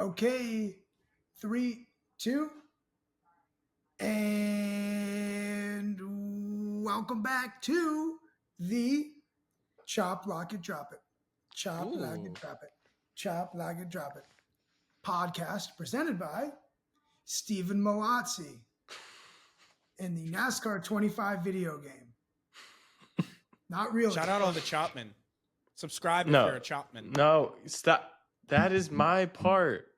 Okay, 3, 2, and welcome back to the Chop, Lock, and Drop It. Chop, Lock, and Ooh. Drop It. Chop, Lock, and Drop It. Podcast presented by Stephen Malazzi in the NASCAR 25 video game. Not really. Shout out all the Chopmen. Subscribe if No, you're a Chopman. no, stop. That is my part.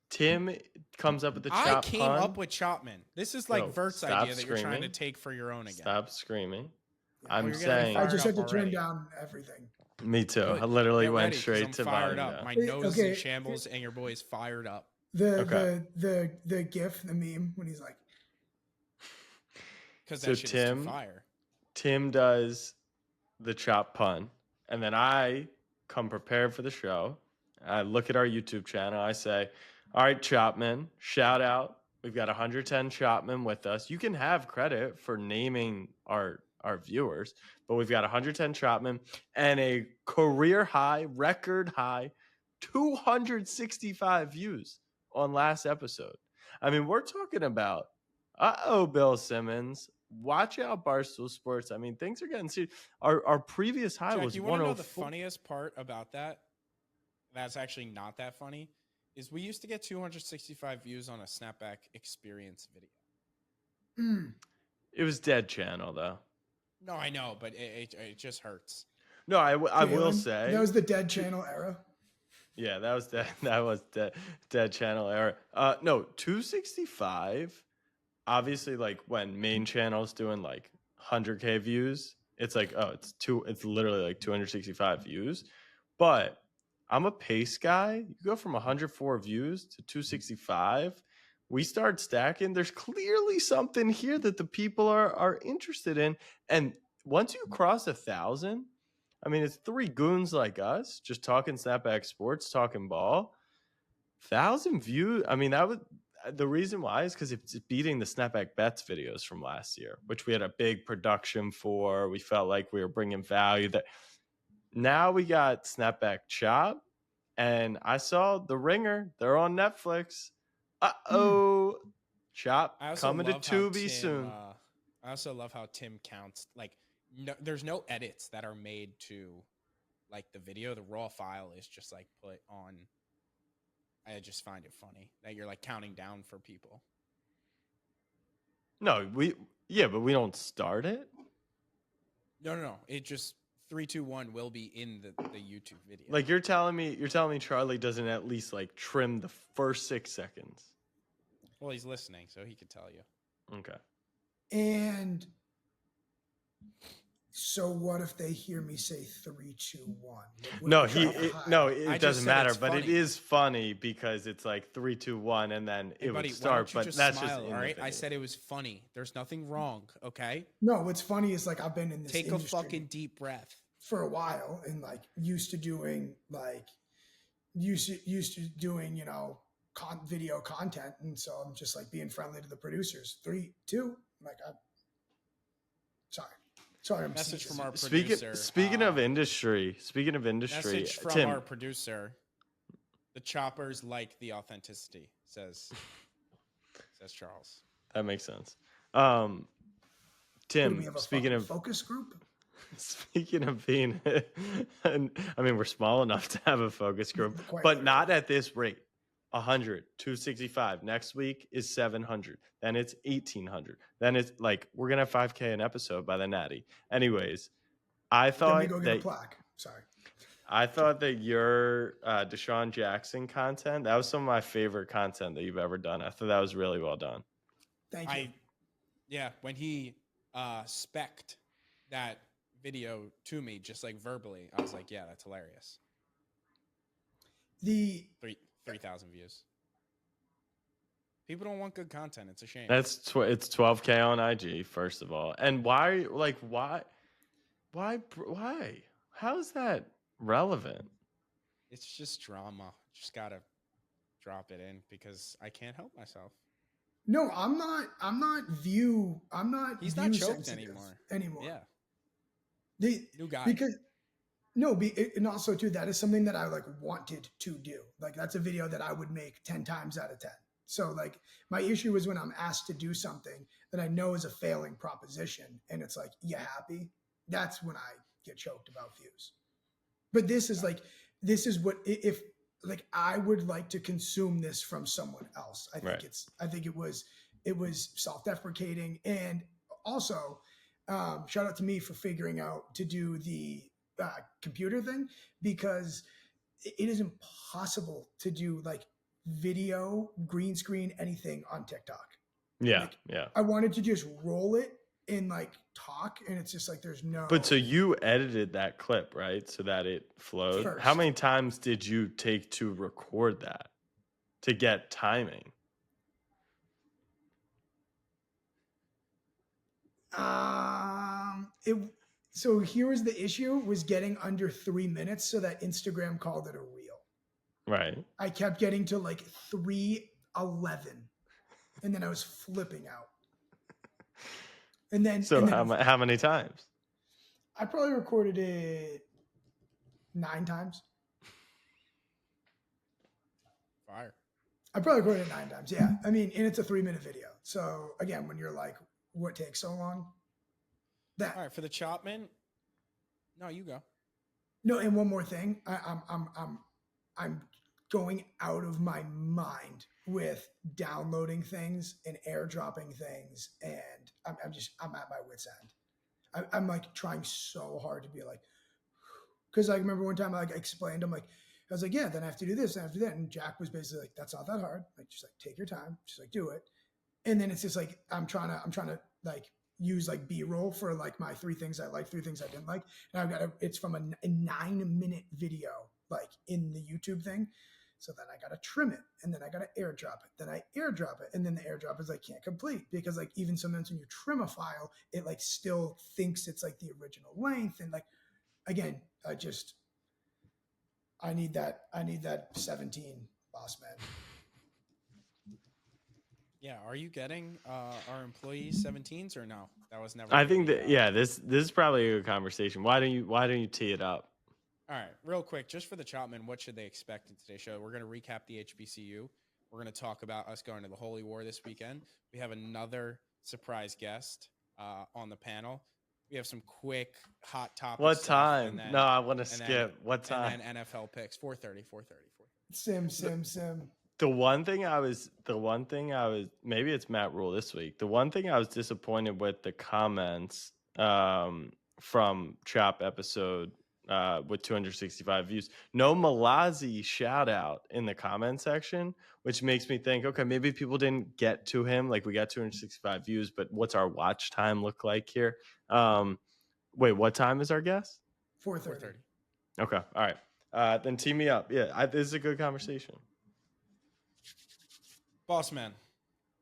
Tim comes up with the I chop came pun. up with Chopman. This is like No, Vert's stop idea that you're trying to screaming. take for your own again. Stop screaming. Yeah, I'm you're getting saying. I fired just had to up turn already. down everything. Me too. Good. I literally Get went ready, 'cause straight I'm to fired volume up. down. My nose is Okay. in shambles, and your boy's fired up. The GIF, the meme when he's like, Because So that shit is too Tim- fire. Tim does the chop pun, and then I come prepared for the show. I look at our YouTube channel. I say, all right, Chopman, shout out. We've got 110 Chopmen with us. You can have credit for naming our viewers, but we've got 110 Chopmen and a career high, record high, 265 views on last episode. I mean, we're talking about, Bill Simmons. Watch out, Barstool Sports. I mean, things are getting serious. Our previous high Jack, was you want to know the 104. funniest part about that? That's actually not that funny. Is we used to get 265 views on a Snapback experience video. It was dead channel though. No, I know, but it just hurts. No, I will Jalen, say that was the Dead Channel era. yeah, that was dead. That was dead channel error. No, 265. Obviously, like when main channel's doing like 100K views, it's like it's literally like 265 views. But I'm a pace guy. You go from 104 views to 265. We start stacking. There's clearly something here that the people are interested in. And once you cross 1,000, I mean, it's three goons like us just talking Snapback sports, talking ball. 1,000 views. I mean, the reason why is because it's beating the Snapback bets videos from last year, which we had a big production for. We felt like we were bringing value. That now we got Snapback Chop, and I saw The Ringer. They're on Netflix. Chop I also coming to love how Tubi soon. I also love how Tim counts. Like, no, there's no edits that are made to like the video. The raw file is just like put on. I just find it funny that you're like counting down for people. No, but we don't start it. No. It just 3, 2, 1 will be in the YouTube video. Like you're telling me Charlie doesn't at least like trim the first 6 seconds. Well, he's listening, so he could tell you. Okay. And so what if they hear me say 3, 2, 1? No, I it just doesn't said matter, it's but it funny. is funny because it's like 3, 2, 1, and then Hey, it buddy, would why start. don't you But just that's smile, just in all the right. I video. said it was funny. There's nothing wrong. Okay, No, what's funny is like I've been in this take a industry fucking deep breath. for a while and like used to doing video content, and so I'm just like being friendly to the producers. 3, 2, like I'm sorry. I'm Message serious. from our producer. Speaking of industry, Message from Tim, our producer. The choppers like the authenticity, says Charles. that makes sense. What do Tim, we have, a speaking fucking of focus group? speaking of being, and I mean, we're small enough to have a focus group, Quite but not literally. at this rate. 100, 265. Next week is 700. Then it's 1,800. Then it's like we're gonna have 5K an episode by the Natty. Anyways, Then we thought go get a plaque. Sorry. I thought that your Desean Jackson content, that was some of my favorite content that you've ever done. I thought that was really well done. Thank you. When he spec'd that video to me, just like verbally, I was like, yeah, that's hilarious. 3,000 views. People don't want good content. It's a shame. It's 12K on IG, first of all. And why? How is that relevant? It's just drama. Just gotta drop it in because I can't help myself. No, I'm not. He's view not choked sensitive anymore. Yeah. New guy. Because No, and also too, that is something that I like wanted to do. Like that's a video that I would make 10 times out of 10. So like my issue is when I'm asked to do something that I know is a failing proposition and it's like, you happy? That's when I get choked about views. But this is like, this is what, if like I would like to consume this from someone else. I think I think it was self-deprecating. And also shout out to me for figuring out to do the computer thing, because it is impossible to do like video, green screen, anything on TikTok. Yeah, like, yeah. I wanted to just roll it and like talk, and it's just like there's no. But so you edited that clip, right? So that it flowed. First. How many times did you take to record that to get timing? So here was the issue, was getting under 3 minutes so that Instagram called it a reel. Right. I kept getting to like 3:11 and then I was flipping out. And then so how many times? I probably recorded it 9 times. Fire. I probably recorded it 9 times. Yeah. I mean, and it's a 3-minute video. So again, when you're like, what takes so long? That. All right, for the Chopman. No, you go. No, and one more thing. I'm going out of my mind with downloading things and airdropping things, and I'm at my wit's end. I'm like trying so hard to be like, because I remember one time I like explained, I was like, yeah, then I have to do this and I have to do that, and Jack was basically like, that's not that hard. Like, just like take your time, just like do it. And then it's just like I'm trying to like use like B-roll for like my 3 things I like, 3 things I didn't like, and it's from a 9-minute video like in the YouTube thing. So then I got to trim it, and then I got to airdrop it. Then I airdrop it, and then the airdrop is like can't complete, because like even sometimes when you trim a file, it like still thinks it's like the original length. And like, again, I need that 17, boss man. Yeah, are you getting our employees 17s or no? That was never. I think that this is probably a good conversation. Why don't you tee it up? All right, real quick, just for the Chopman, what should they expect in today's show? We're going to recap the HBCU. We're going to talk about us going to the Holy War this weekend. We have another surprise guest on the panel. We have some quick hot topics. What time? No, I want to skip. What time? And then NFL picks. 4:30. Sim. The one thing I was, maybe it's Matt Rule this week. The one thing I was disappointed with the comments from Chop episode with 265 views. No Malazi shout out in the comment section, which makes me think, okay, maybe people didn't get to him. Like, we got 265 views, but what's our watch time look like here? Wait, what time is our guest? 4:30. Okay, all right. Then tee me up. Yeah, this is a good conversation. Boss man,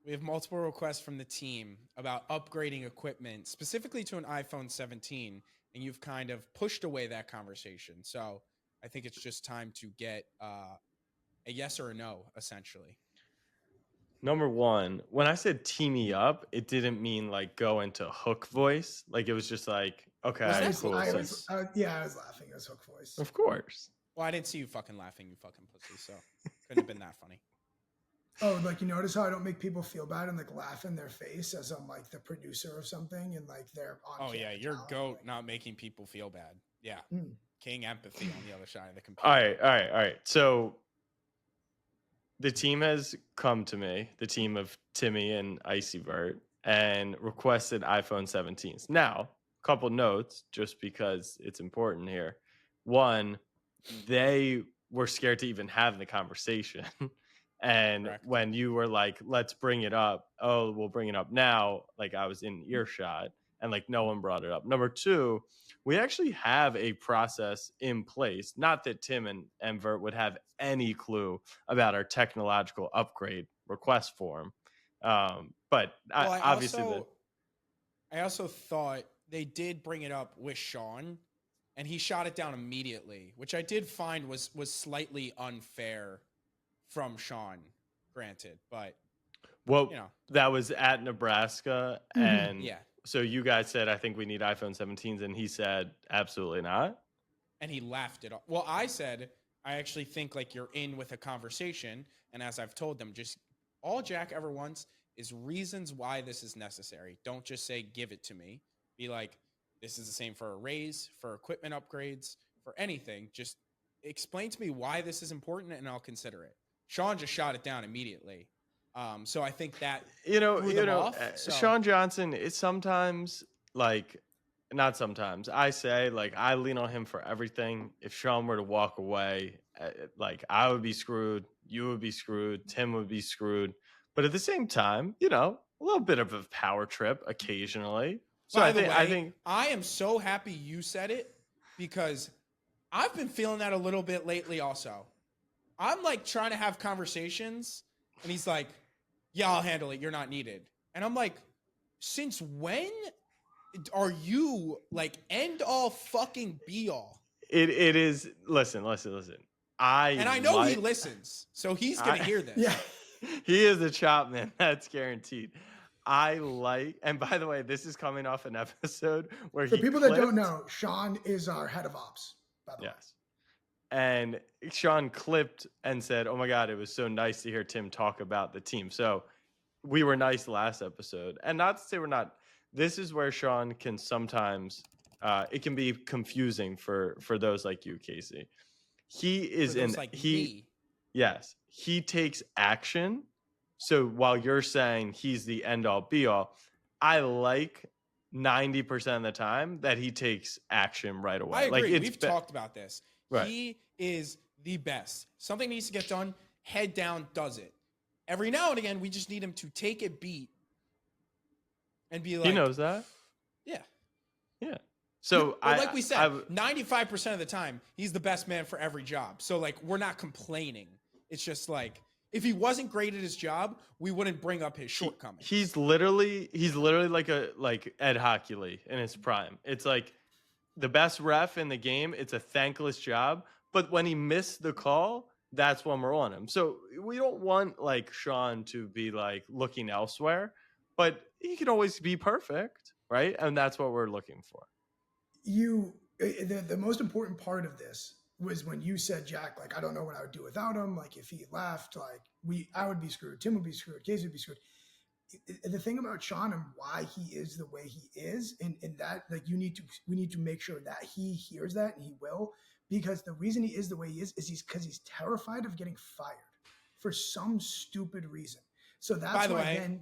we have multiple requests from the team about upgrading equipment, specifically to an iPhone 17, and you've kind of pushed away that conversation. So I think it's just time to get a yes or a no, essentially. Number one, when I said tee me up, it didn't mean like go into hook voice. Like, it was just like, okay, cool. I was laughing. It was hook voice. Of course. Well, I didn't see you fucking laughing, you fucking pussy, so couldn't have been that funny. Oh, like, you notice how I don't make people feel bad and like laugh in their face as I'm like the producer of something and like they're on. Oh yeah, you're talent, goat, like, not making people feel bad. Yeah, Mm. King empathy on the other side of the computer. All right. So the team has come to me, the team of Timmy and Icy Vert, and requested iPhone 17s. Now, a couple notes, just because it's important here. One, they were scared to even have the conversation. And Correct. when you were like, let's bring it up, oh, we'll bring it up now, like I was in earshot and like no one brought it up. Number two, we actually have a process in place. Not that Tim and Vert would have any clue about our technological upgrade request form. But obviously I also thought they did bring it up with Sean, and he shot it down immediately, which I did find was slightly unfair from Sean, granted, but that was at Nebraska, and yeah. So you guys said, I think we need iPhone 17s, and he said, absolutely not. and he laughed it off. Well, I said, I actually think like you're in with a conversation. And as I've told them, just all Jack ever wants is reasons why this is necessary. Don't just say, give it to me. Be like, this is the same for a raise, for equipment upgrades, for anything. Just explain to me why this is important and I'll consider it. Sean just shot it down immediately. So I think that threw them off. So Sean Johnson is sometimes like, not sometimes. I say like I lean on him for everything. If Sean were to walk away, like I would be screwed. You would be screwed. Tim would be screwed. But at the same time, a little bit of a power trip occasionally. So by I the think way, I think I am so happy you said it because I've been feeling that a little bit lately also. I'm like trying to have conversations and he's like, yeah, I'll handle it. You're not needed. And I'm like, since when are you like end all fucking be all? it is. Listen. And I know he listens, so he's gonna hear this. Yeah. He is a chop man. That's guaranteed. And by the way, this is coming off an episode where For he people that don't clipped- know, Sean is our head of ops, by the way. Yes. And Sean clipped and said, "Oh my God, it was so nice to hear Tim talk about the team." So we were nice last episode. And not to say we're not. This is where Sean can sometimes, it can be confusing for those like you, Casey. He is For those like me. Yes, he takes action. So while you're saying he's the end all be all, I like 90% of the time that he takes action right away. I agree. Like We've talked about this. Right. He is the best. Something needs to get done, head down, does it. Every now and again, we just need him to take a beat and be like, he knows that. yeah. Yeah. So like we said, 95% of the time, he's the best man for every job. So like, we're not complaining. It's just like, if he wasn't great at his job, we wouldn't bring up his shortcomings. He's literally like Ed Hockley in his prime. It's like the best ref in the game. It's a thankless job, but when he missed the call, that's when we're on him. So we don't want like Sean to be like looking elsewhere, but he can always be perfect, right? And that's what we're looking for. The most important part of this was when you said, Jack, like, I don't know what I would do without him. Like, if he left, like, I would be screwed. Tim would be screwed. Casey would be screwed. The thing about Sean and why he is the way he is, and that, like, we need to make sure that he hears that, and he will, because the reason he is the way he is because he's terrified of getting fired for some stupid reason. So that's By the why way, then.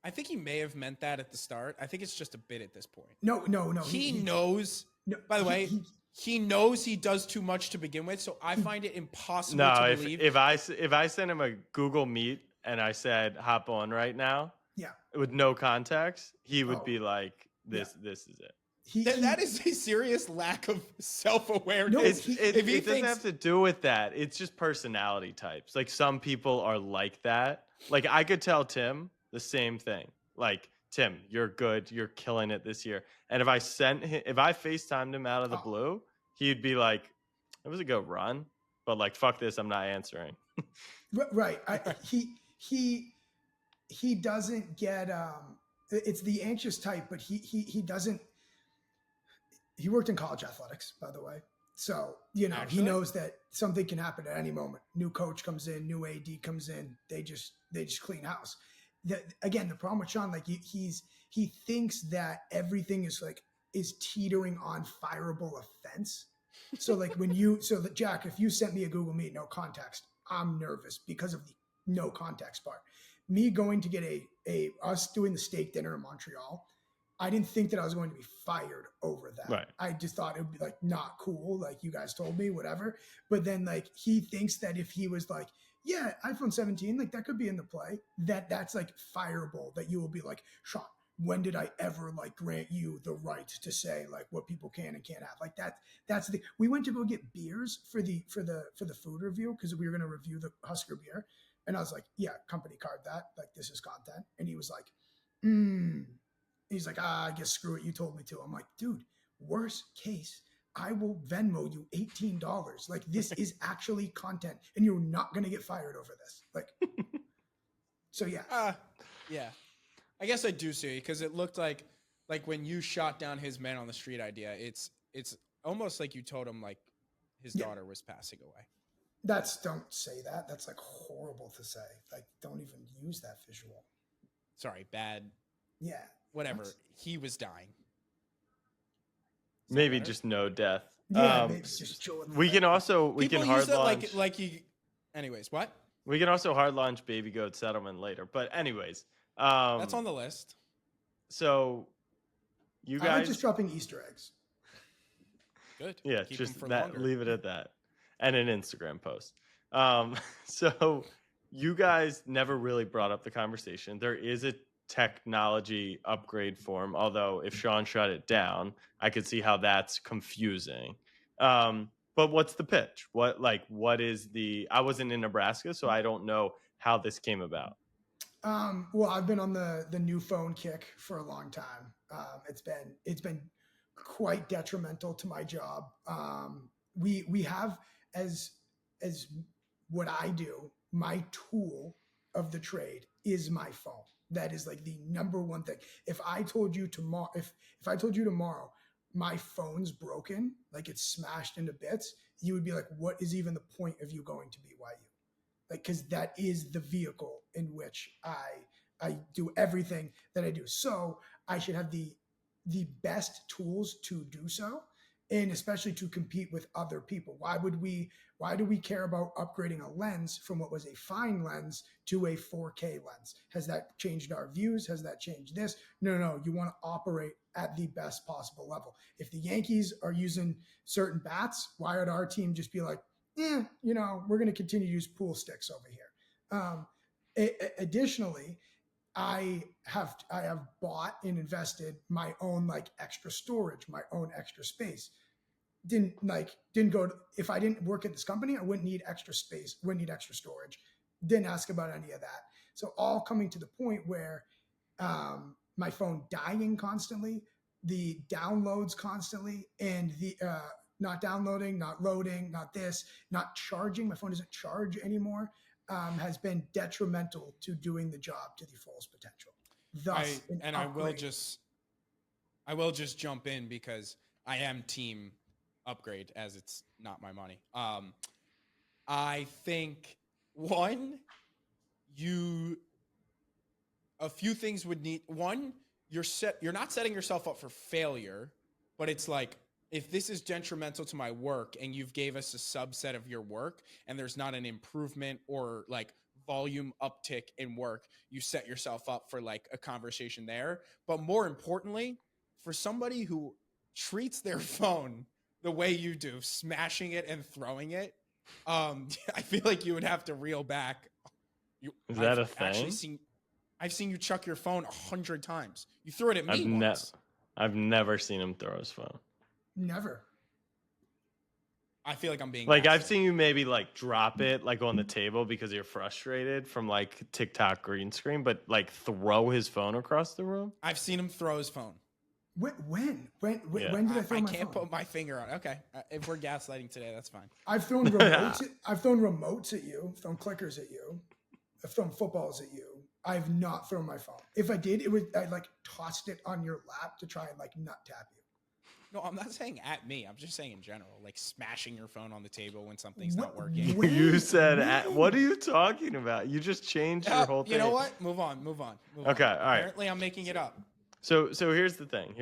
I think he may have meant that at the start. I think it's just a bit at this point. No. He knows. No, by the way, he knows he does too much to begin with, so I find it impossible to believe. If I sent him a Google Meet and I said hop on right now, yeah, with no context, he would be like, "This is it." That is a serious lack of self-awareness. No, it doesn't have to do with that. It's just personality types. Like some people are like that. Like I could tell Tim the same thing. Like, Tim, you're good. You're killing it this year. And if I FaceTimed him out of the blue, he'd be like, it was a good run, but like, fuck this, I'm not answering. Right. He doesn't get, it's the anxious type, but he doesn't, he worked in college athletics, by the way. So, he knows that something can happen at any moment. New coach comes in, new AD comes in. They just clean house. Again, the problem with Sean, like he thinks that everything is teetering on fireable offense. So like Jack, if you sent me a Google Meet, no context, I'm nervous because of the no context part. Me going to get us doing the steak dinner in Montreal, I didn't think that I was going to be fired over that. Right. I just thought it would be like not cool, like you guys told me, whatever. But then like he thinks that if he was like, yeah, iPhone 17, like that could be in the play, that's like fireable, that you will be like, Sean, when did I ever like grant you the right to say like what people can and can't have? Like that's we went to go get beers for the food review because we were going to review the Husker beer. And I was like, yeah, company card that, like this is content. And he was like, he's like, I guess screw it. You told me to. I'm like, dude, worst case, I will Venmo you $18. Like this is actually content and you're not going to get fired over this. Like, so yeah. Yeah. I guess I do see, because it looked like when you shot down his man on the street idea, it's almost like you told him like, his Yeah. daughter was passing away. Don't say that. That's like horrible to say. Like, don't even use that visual. Sorry, bad. Yeah. Whatever. What? He was dying. Is that Maybe better? just no death. Yeah, maybe just chill with We that. can also People hard use that launch like you. Anyways, what? we can also hard launch Baby Goat Settlement later. But anyways, That's on the list. so you I like guys just dropping Easter eggs. Good. yeah, Keep just them for that longer. leave it at that. And an Instagram post. So you guys never really brought up the conversation. There is a technology upgrade form, although if Sean shut it down, I could see how that's confusing. But what's the pitch? What is the I wasn't in Nebraska, so I don't know how this came about. Well, I've been on the new phone kick for a long time. It's been quite detrimental to my job. We have as what I do, my tool of the trade is my phone. That is like the number one thing. If I told you tomorrow, if I told you tomorrow, my phone's broken, like it's smashed into bits, you would be like, what is even the point of you going to BYU? Like, because that is the vehicle in which I do everything that I do. So I should have the best tools to do so, and especially to compete with other people. Why do we care about upgrading a lens from what was a fine lens to a 4K lens? Has that changed our views? Has that changed this? No. You want to operate at the best possible level. If the Yankees are using certain bats, why would our team just be like, we're going to continue to use pool sticks over here? Additionally, I have bought and invested my own like extra storage, my own extra space. Didn't go to, if I didn't work at this company, I wouldn't need extra space, wouldn't need extra storage. Didn't ask about any of that. So all coming to the point where my phone dying constantly, the downloads constantly, and the not downloading, not loading, not this, not charging. My phone doesn't charge anymore. Has been detrimental to doing the job to the fullest potential. Thus, I will just jump in because I am team upgrade as it's not my money. I think a few things would need. One, you're not setting yourself up for failure, but it's like, if this is detrimental to my work and you've gave us a subset of your work and there's not an improvement or like volume uptick in work, you set yourself up for like a conversation there. But more importantly, for somebody who treats their phone the way you do, smashing it and throwing it, I feel like you would have to reel back. Is that a thing? I've seen you chuck your phone 100 times. You threw it at me once. I've never seen him throw his phone. Never. I feel like I'm being like I've seen you maybe like drop it like on the table because you're frustrated from like TikTok green screen, but like throw his phone across the room. I've seen him throw his phone. When did I throw my phone? I can't put my finger on. Okay, if we're gaslighting today, that's fine. I've thrown remotes. I've thrown remotes at you. I've thrown clickers at you. I've thrown footballs at you. I have not thrown my phone. If I did, I like tossed it on your lap to try and like nut tap you. No, I'm not saying at me. I'm just saying in general, like smashing your phone on the table when something's not working. You said, what are you talking about? You just changed your whole thing. You know what? Move on. Okay, all right. Apparently, I'm making it up. So here's the thing.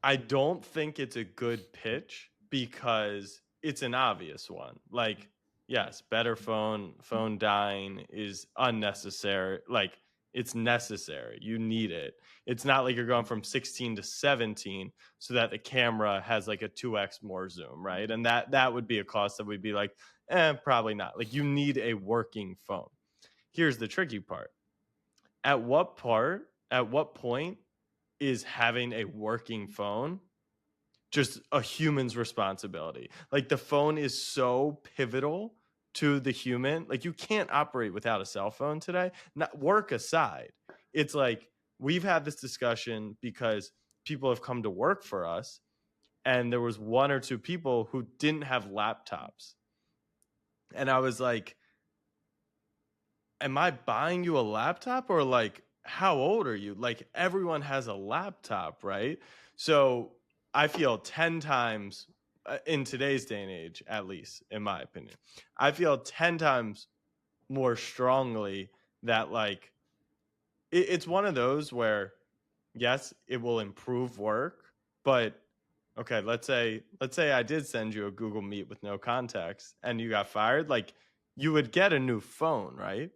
I don't think it's a good pitch because it's an obvious one. Like, yes, better phone dying is unnecessary. Like, it's necessary. You need it. It's not like you're going from 16 to 17 so that the camera has like a 2x more zoom, right? And that would be a cost that would be like, probably not. Like, you need a working phone. Here's the tricky part. At what point is having a working phone just a human's responsibility? Like, the phone is so pivotal to the human. Like, you can't operate without a cell phone today. Not work aside. It's like, we've had this discussion because people have come to work for us and there was one or two people who didn't have laptops. And I was like, am I buying you a laptop, or like, how old are you? Like, everyone has a laptop, right? So I feel 10 times in today's day and age, at least in my opinion, I feel 10 times more strongly that like it's one of those where yes, it will improve work, but okay, let's say I did send you a Google Meet with no context and you got fired, like you would get a new phone, right?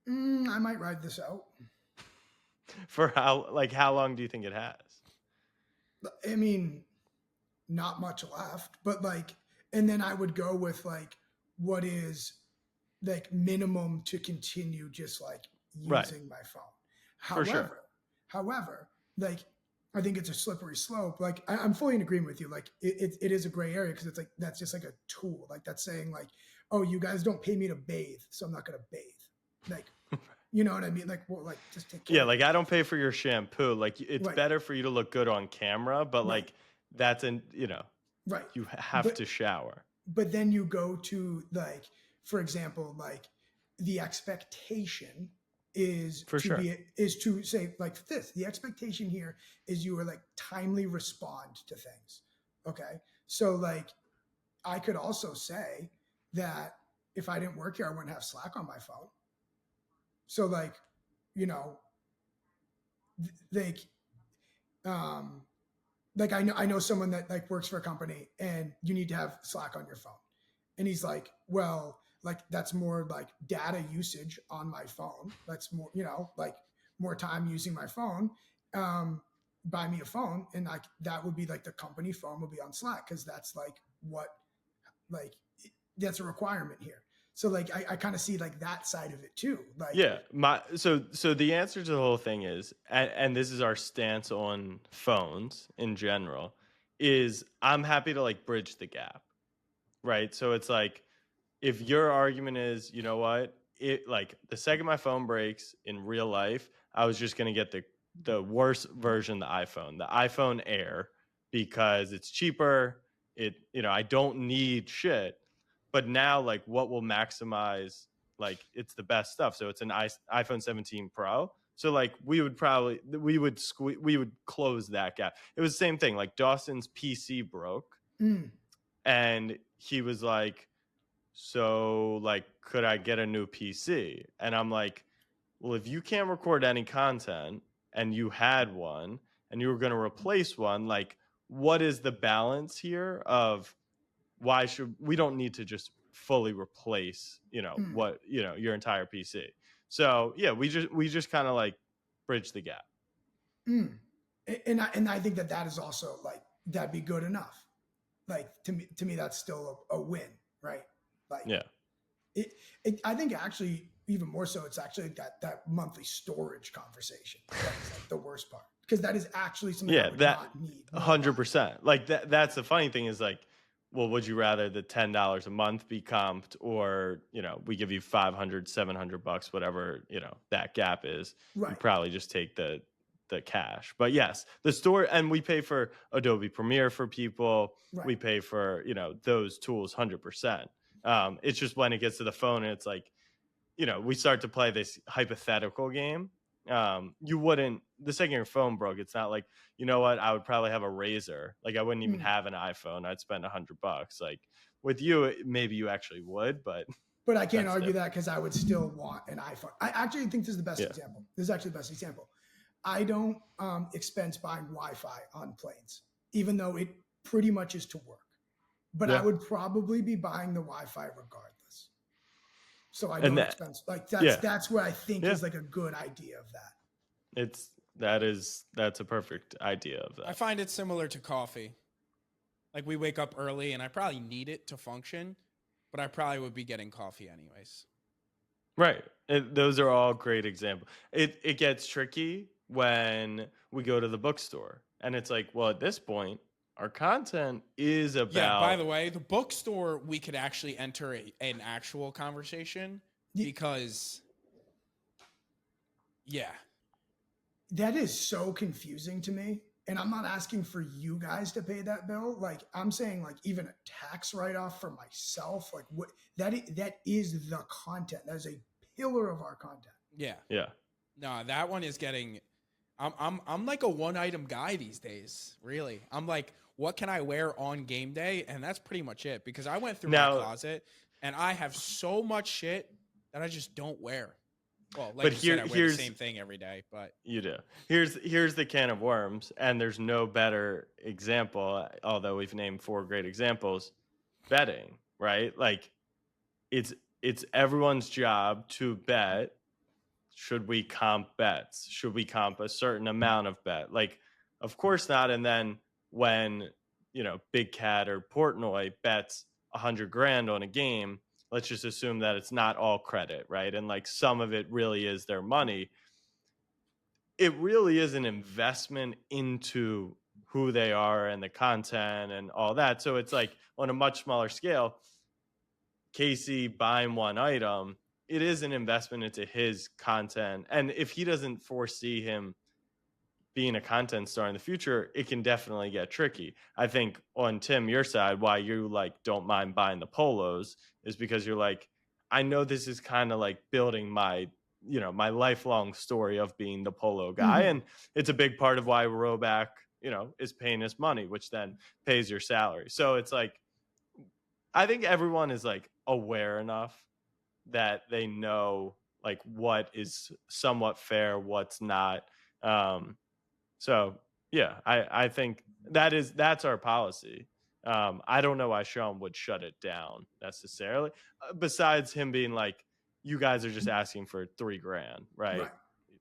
I might ride this out. For how long do you think it has? I mean, not much left, but like, and then I would go with like what is like minimum to continue just like Right. using my phone. For sure. However, like I think it's a slippery slope. Like I'm fully in agreement with you. Like it is a gray area because it's like that's just like a tool. Like that's saying like, oh, you guys don't pay me to bathe, so I'm not gonna bathe. Like, you know what I mean? Like, well, like just take care. Yeah, like I don't pay for your shampoo. Like it's Right. better for you to look good on camera, but Right. like that's right. You have to shower. But then you go to like, for example, like the expectation is For to sure. is to say like this. The expectation here is you are like timely respond to things. Okay. So like I could also say that if I didn't work here, I wouldn't have Slack on my phone. So like, you know, like I know someone that like works for a company and you need to have Slack on your phone. And he's like, well, like that's more like data usage on my phone. That's more, like more time using my phone. Buy me a phone. And like that would be like the company phone will be on Slack because that's like what like that's a requirement here. So like I kind of see like that side of it too. Like yeah, so the answer to the whole thing is, and this is our stance on phones in general, is I'm happy to like bridge the gap, right? So it's like if your argument is, you know what, it like the second my phone breaks in real life, I was just gonna get the worst version of the iPhone Air, because it's cheaper. I don't need shit. But now, like, what will maximize? Like, it's the best stuff. So it's an iPhone 17 Pro. So like, we would close that gap. It was the same thing. Like Dawson's PC broke, and he was like, so like, could I get a new PC? And I'm like, well, if you can't record any content and you had one and you were going to replace one, like what is the balance here of why should we don't need to just fully replace, your entire PC. So yeah, we just kind of like bridge the gap. And I think that is also like, that'd be good enough. Like to me, that's still a win, right? Like, yeah, I think actually even more so, it's actually that monthly storage conversation that is like the worst part, because that is actually something I would not need. 100%. Like that's the funny thing is like, well, would you rather the $10 a month be comped, or we give you $500, $700, whatever that gap is? Right. You probably just take the cash. But yes, the store, and we pay for Adobe Premiere for people. Right. We pay for those tools 100%. It's just when it gets to the phone and it's like, we start to play this hypothetical game. You wouldn't, the second your phone broke, it's not like, you know what, I would probably have a Razor. Like I wouldn't even have an iPhone. I'd spend $100. Like with you, maybe you actually would, but I can't argue that, because I would still want an iPhone. I actually think this is the best example. This is actually the best example. I don't expense buying Wi-Fi on planes, even though it pretty much is to work. But I would probably be buying the Wi-Fi regardless. So I don't expense like that's what I think is like a good idea of that. That's a perfect idea of that. I find it similar to coffee. Like we wake up early and I probably need it to function, but I probably would be getting coffee anyways. Right. Those are all great examples. It gets tricky when we go to the bookstore and it's like, well, at this point, our content is about... Yeah, by the way, the bookstore, we could actually enter an actual conversation because, that is so confusing to me. And I'm not asking for you guys to pay that bill. Like I'm saying, like even a tax write-off for myself, like what that is the content. That is a pillar of our content. Yeah. Yeah. No, that one is getting... I'm like a one-item guy these days, really. I'm like what can I wear on game day? And that's pretty much it, because I went through Now- my closet and I have so much shit that I just don't wear. Well, like But you said, I wear the here's- same thing every day, but You do. Here's the can of worms, and there's no better example, although we've named 4 great examples. Betting, right? Like it's everyone's job to bet. Should we comp bets? Should we comp a certain amount of bet? Like, of course not. And then when Big Cat or Portnoy bets 100 grand on a game, let's just assume that it's not all credit, right? And like some of it really is their money. It really is an investment into who they are and the content and all that. So it's like on a much smaller scale, Casey buying one item, it is an investment into his content. And if he doesn't foresee him being a content star in the future, it can definitely get tricky. I think on Tim, your side, why you like don't mind buying the polos is because you're like, I know this is kind of like building my my lifelong story of being the polo guy. And it's a big part of why Roback, is paying us money, which then pays your salary. So it's like, I think everyone is like aware enough that they know like what is somewhat fair, what's not. So yeah, I think that's our policy. I don't know why Sean would shut it down necessarily, besides him being like, you guys are just asking for $3 grand, right?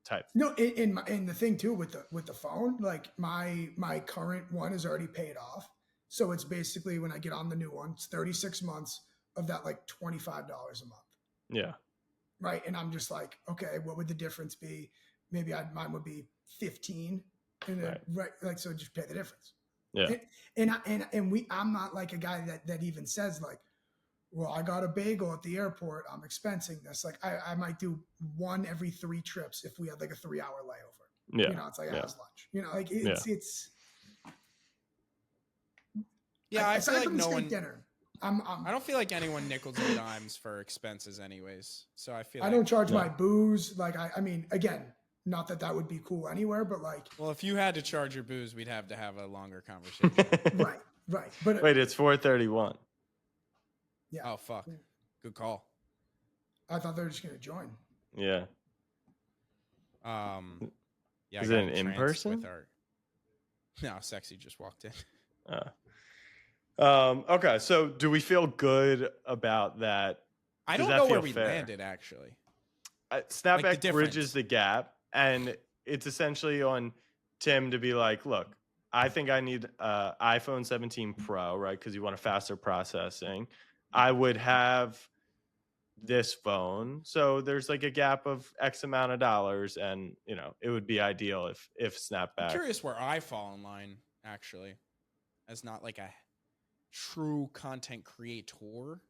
Type. No, in the thing too with the phone, like my current one is already paid off, so it's basically when I get on the new one, it's 36 months of that, like $25 a month. Yeah. Right, and I'm just like, okay, what would the difference be? Maybe mine would be 15, and right, like so, just pay the difference. Yeah. I'm not like a guy that even says like, well, I got a bagel at the airport, I'm expensing this. Like I might do one every 3 trips if we had like a 3-hour layover. Yeah. It's like hour's lunch. Like it's. yeah, I feel aside like from the no steak one. dinner, I don't feel like anyone nickels and dimes for expenses, anyways. So I feel I like, don't charge my booze. Like I mean, again, not that would be cool anywhere, but like. Well, if you had to charge your booze, we'd have to have a longer conversation. Right. But wait, it's 4:31. Yeah. Oh fuck! Good call. I thought they were just gonna join. Yeah. Yeah. Is it an in-person? With our... No, Sexy just walked in. Okay, so do we feel good about that? I Does don't that know where feel we fair? landed actually. Snapback Like the difference. bridges the gap, and it's essentially on Tim to be like, look, I think I need iPhone 17 Pro, right? Because you want a faster processing. I would have this phone, so there's like a gap of X amount of dollars, and it would be ideal if Snapback. I'm curious where I fall in line actually, as not like a true content creator,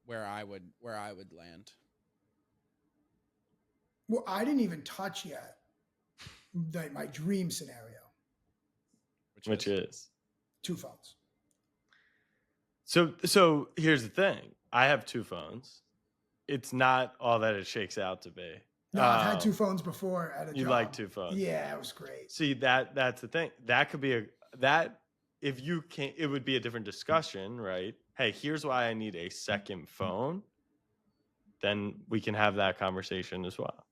where I would land. Well, I didn't even touch yet my dream scenario, which is 2 phones. So here's the thing. I have 2 phones. It's not all that it shakes out to be. No, I've had 2 phones before at a job. You like 2 phones? Yeah, it was great. See, that's the thing. That could be if you can't, it would be a different discussion, right? Hey, here's why I need a second phone. Then we can have that conversation as well.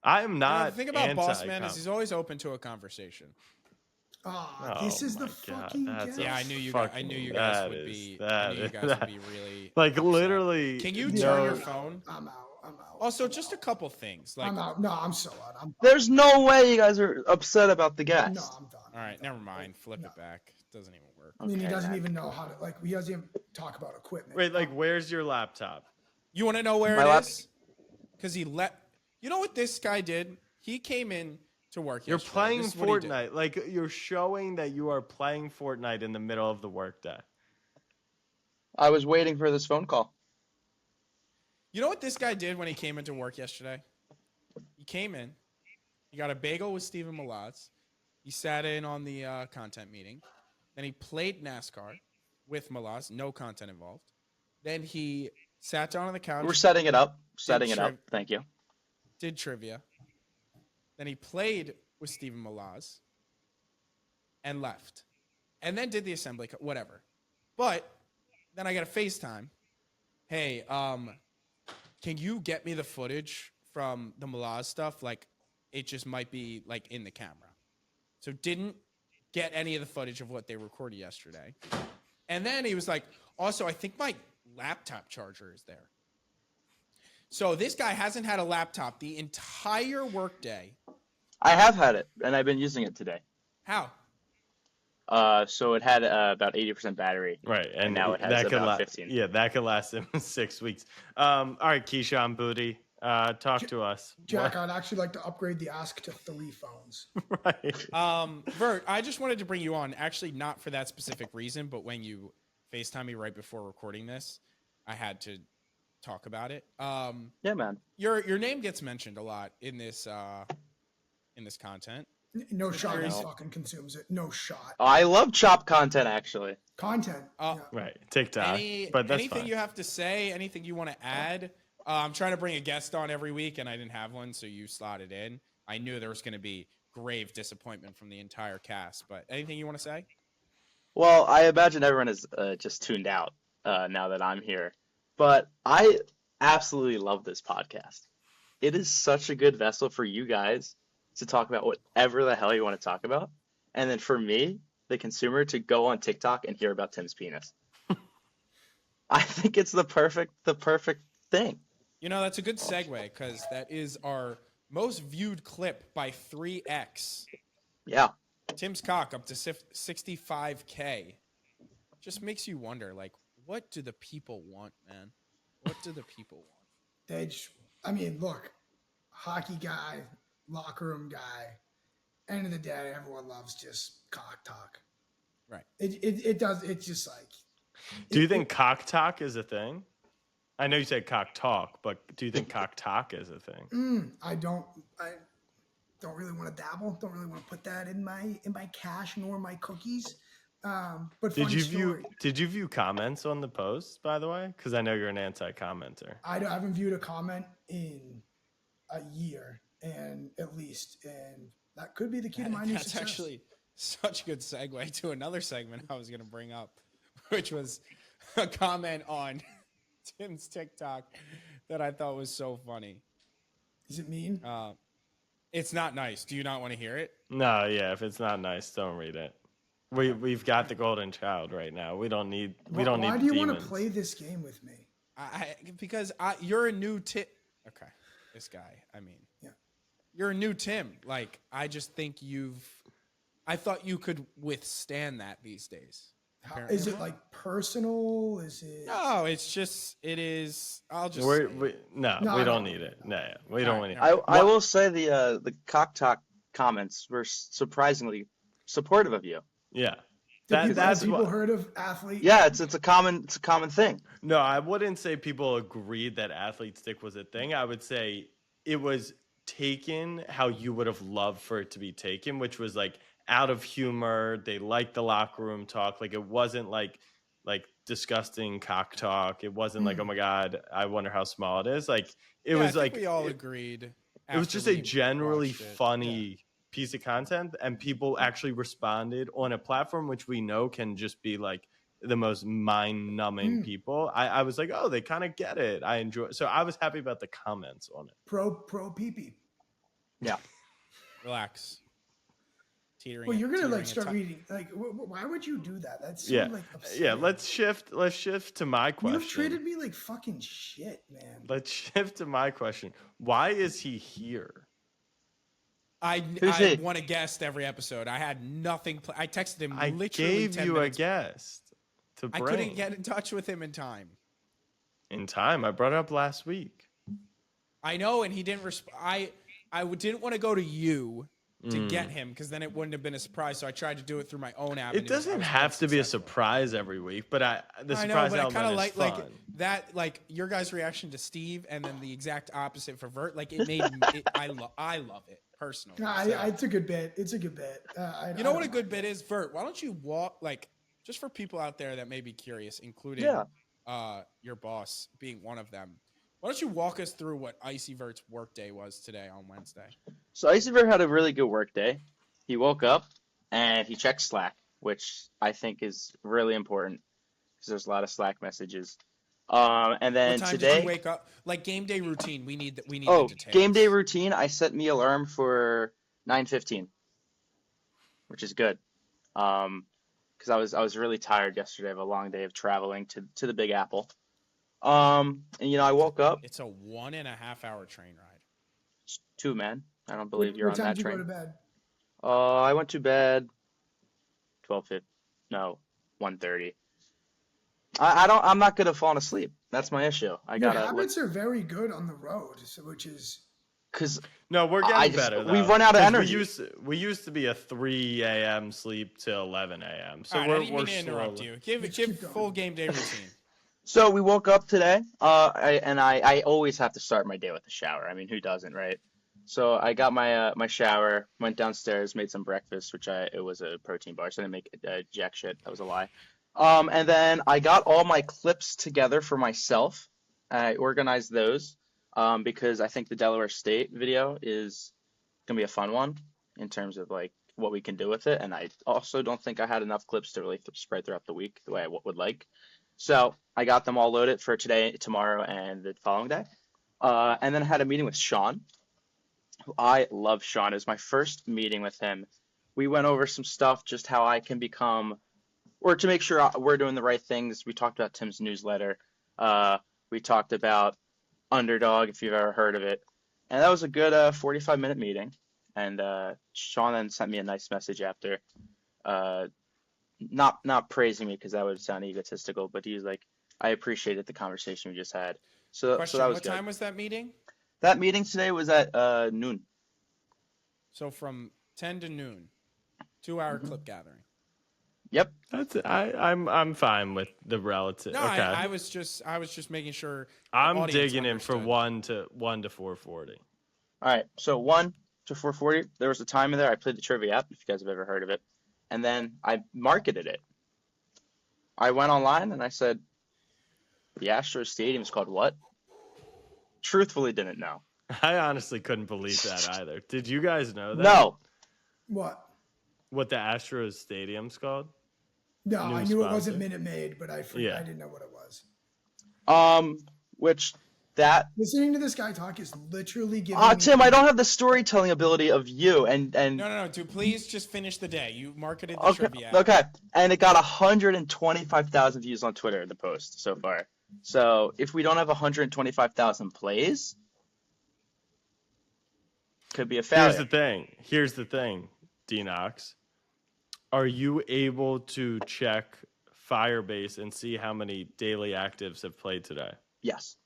I am not. The thing about Boss Man is he's always open to a conversation. Oh, this is the fucking guy. Yeah, I knew you guys would be really like upset. Literally. Can you turn your phone? I'm out. Also, just a couple things. Like, I'm out. No, I'm so out. There's no way you guys are upset about the guest. No, I'm done. All right, never mind. Flip it back. Doesn't even work. I mean, he doesn't even know how to he doesn't even talk about equipment. Wait, like, where's your laptop? You want to know where it is? Because you know what this guy did? He came in to work. You're playing Fortnite. Like, you're showing that you are playing Fortnite in the middle of the workday. I was waiting for this phone call. You know what this guy did when he came into work yesterday? He came in. He got a bagel with Stephen Malaz. He sat in on the content meeting. Then he played NASCAR with Malaz. No content involved. Then he sat down on the couch. We're setting it up. Thank you. Did trivia. Then he played with Stephen Malaz. and left. And then did the assembly, whatever. But then I got a FaceTime. Hey, can you get me the footage from the Malaz stuff? Like, it just might be like in the camera. So didn't get any of the footage of what they recorded yesterday. And then he was like, also, I think my laptop charger is there. So this guy hasn't had a laptop the entire workday. I have had it, and I've been using it today. How? So it had about 80% battery. Right, and now it has that could about last. 15. Yeah, that could last him 6 weeks. All right, Keyshawn Booty, talk to us. Jack, I'd actually like to upgrade the Ask to 3 phones. Right. Vert, I just wanted to bring you on, actually not for that specific reason, but when you FaceTime me right before recording this, I had to talk about it. Yeah, man. Your name gets mentioned a lot in this content. No shot. He No. fucking consumes it. No shot. I love chop content, actually. Content. Right, TikTok. But that's anything fine. you have to say, anything you want to add? I'm trying to bring a guest on every week, and I didn't have one, so you slotted in. I knew there was going to be grave disappointment from the entire cast, but anything you want to say? Well, I imagine everyone is just tuned out now that I'm here. But I absolutely love this podcast. It is such a good vessel for you guys to talk about whatever the hell you want to talk about. And then for me, the consumer, to go on TikTok and hear about Tim's penis. I think it's the perfect thing. You know, that's a good segue, because that is our most viewed clip by 3x. Yeah. Tim's cock up to 65K. Just makes you wonder, like, what do the people want, man? What do the people want? Look, hockey guy, locker room guy. End of the day, everyone loves just cock talk. Right. It does. It's just like. Do you think cock talk is a thing? I know you said cock talk, but do you think cock talk is a thing? I don't really want to dabble. Don't really want to put that in my cash nor my cookies. But Did you view comments on the post, by the way? Because I know you're an anti-commenter. I haven't viewed a comment in a year, and that could be the key to my new That's success. actually such a good segue to another segment I was going to bring up, which was a comment on Tim's TikTok that I thought was so funny. Is it mean? It's not nice. Do you not want to hear it? No, yeah. If it's not nice, don't read it. We've got the golden child right now. We don't need. Why do you want demons. to play this game with me? Because you're a new Tim. Okay, this guy. I mean, yeah, you're a new Tim. Like, I just think I thought you could withstand that these days. Is it like personal? Is it? No, it's just. It is. I'll just. We don't need it. No, we don't need it. I will say the cock talk comments were surprisingly supportive of you. Yeah. That's people heard of athlete. Yeah, it's a common thing. No, I wouldn't say people agreed that athlete stick was a thing. I would say it was taken how you would have loved for it to be taken, which was like out of humor. They liked the locker room talk. Like, it wasn't like disgusting cock talk. It wasn't like, oh my God, I wonder how small it is. Like, it was like we all agreed. It was just a generally funny piece of content, and people actually responded on a platform which we know can just be like the most mind-numbing people. I was like, oh, they kind of get it. I enjoy. So I was happy about the comments on it. Pro pee. Yeah. Relax. Teetering. Well, you're gonna start reading. Like, why would you do that? That's so, like absurd. Yeah. Let's shift to my question. You've treated me like fucking shit, man. Let's shift to my question. Why is he here? I want a guest every episode. I had nothing. I texted him. I literally gave 10 you minutes. a guest to bring. I couldn't get in touch with him in time. In time, I brought it up last week. I know, and he didn't respond. I didn't want to go to you to get him, because then it wouldn't have been a surprise. So I tried to do it through my own avenue. It doesn't have to be a surprise every week, but the surprise element is fun. Like that, like your guys' reaction to Steve, and then the exact opposite for Vert. Like, it made I love it personally. No, it's a good bit. It's a good bit. You know what a good bit is, Vert? Why don't you walk, like, just for people out there that may be curious, including your boss being one of them. Why don't you walk us through what Icy Vert's work day was today on Wednesday? So Icy Vert had a really good work day. He woke up, and he checks Slack, which I think is really important because there's a lot of Slack messages. And What then time did today, you wake up? Like game day routine. We need the oh, details. game day routine, I set me alarm for 9:15, which is good. Because I was really tired yesterday of a long day of traveling to the Big Apple. And I woke up. It's a 1.5 hour train ride. It's 2, man. I don't believe you're What on time that did you go to train. bed? I went to bed 12:50. No, 1:30. I'm not good at falling asleep. That's my issue. I Your gotta habits are very good on the road, which is because No, we're getting better though. we've run out of 'Cause energy. We used to be a 3 a.m. sleep till 11 a.m. So All right, I didn't mean to interrupt slowly. you. Give Let's keep full going. game day routine. So we woke up today. I always have to start my day with a shower. I mean, who doesn't, right? So I got my shower, went downstairs, made some breakfast, it was a protein bar, so I didn't make jack shit. That was a lie. And then I got all my clips together for myself. I organized those because I think the Delaware State video is gonna be a fun one in terms of like what we can do with it. And I also don't think I had enough clips to really spread throughout the week the way I would like. So I got them all loaded for today, tomorrow, and the following day. And then I had a meeting with Sean. I love Sean. It was my first meeting with him. We went over some stuff, just how I can become, or to make sure we're doing the right things. We talked about Tim's newsletter. We talked about Underdog, if you've ever heard of it. And that was a good 45-minute meeting. And Sean then sent me a nice message after, not praising me because that would sound egotistical, but he was like, I appreciated the conversation we just had. So Question: that was what good. time was that meeting? That meeting today was at noon. So from 10 to noon, 2-hour clip gathering. Yep. I'm fine with the relative. No, Okay. I was just making sure. the I'm audience digging in for understood. 1 to 440. All right. So 1 to 440. There was a time in there I played the trivia app, if you guys have ever heard of it, and then I marketed it. I went online and I said, the Astros Stadium is called what? Truthfully, didn't know. I honestly couldn't believe that either. Did you guys know that? No. what? What the Astros Stadium's called? No, New I knew it wasn't sponsor. Minute Maid, but I Yeah. didn't know what it was. Which that. Listening to this guy talk is literally giving me. Tim, I don't have the storytelling ability of you, and No, dude. Please just finish the day. You marketed the okay, trivia. okay, and it got 125,000 views on Twitter. The post so far. So if we don't have 125,000 plays, could be a failure. Here's the thing, Denox. Are you able to check Firebase and see how many daily actives have played today? Yes.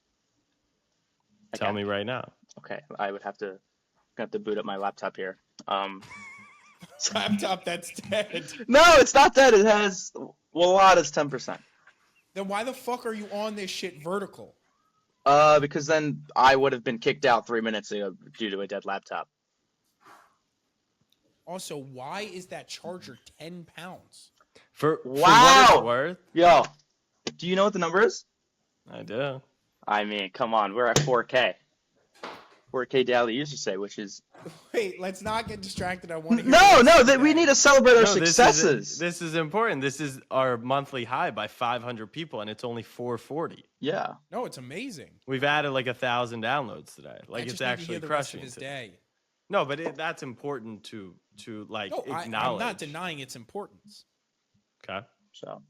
Tell me right now. Okay, I would have to boot up my laptop here. Laptop that's dead. No, it's not dead. It has a lot is 10%. Then why the fuck are you on this shit vertical? Because then I would have been kicked out 3 minutes ago due to a dead laptop. Also, why is that charger 10 pounds? For what Wow. it's worth, Yo, do you know what the number is? I do. I mean, come on, we're at 4K. 4K daily user say, which is Wait, let's not get distracted. I want to hear. we need to celebrate our No, successes. This is important. This is our monthly high by 500 people, and it's only 440. Yeah. No, it's amazing. We've added like 1,000 downloads today. I Like just it's need to actually hear the rest of crushing. his today. day. No, but that's important to like No, acknowledge. I'm not denying its importance. Okay. So,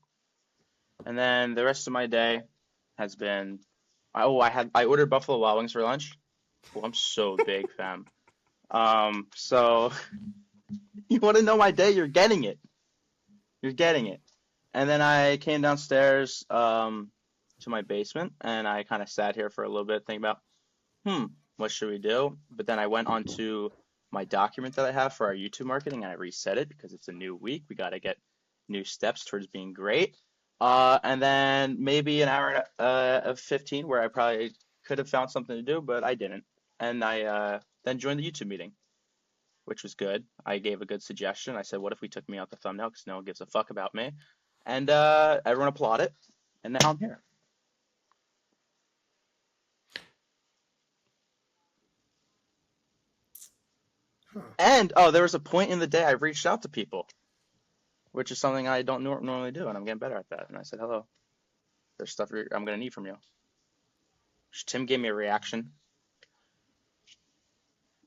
and then the rest of my day has been, I ordered Buffalo Wild Wings for lunch. Oh, I'm so big, fam. So you want to know my day? You're getting it. You're getting it. And then I came downstairs to my basement, and I kind of sat here for a little bit, thinking about, what should we do? But then I went onto my document that I have for our YouTube marketing, and I reset it because it's a new week. We got to get new steps towards being great. And then maybe an hour of 15 where I probably could have found something to do, but I didn't. And I then joined the YouTube meeting, which was good. I gave a good suggestion. I said, what if we took me out the thumbnail because no one gives a fuck about me? And everyone applauded, and now I'm here. Huh. And, there was a point in the day I reached out to people. which is something I don't normally do, and I'm getting better at that. And I said, hello. There's stuff I'm going to need from you. Tim gave me a reaction.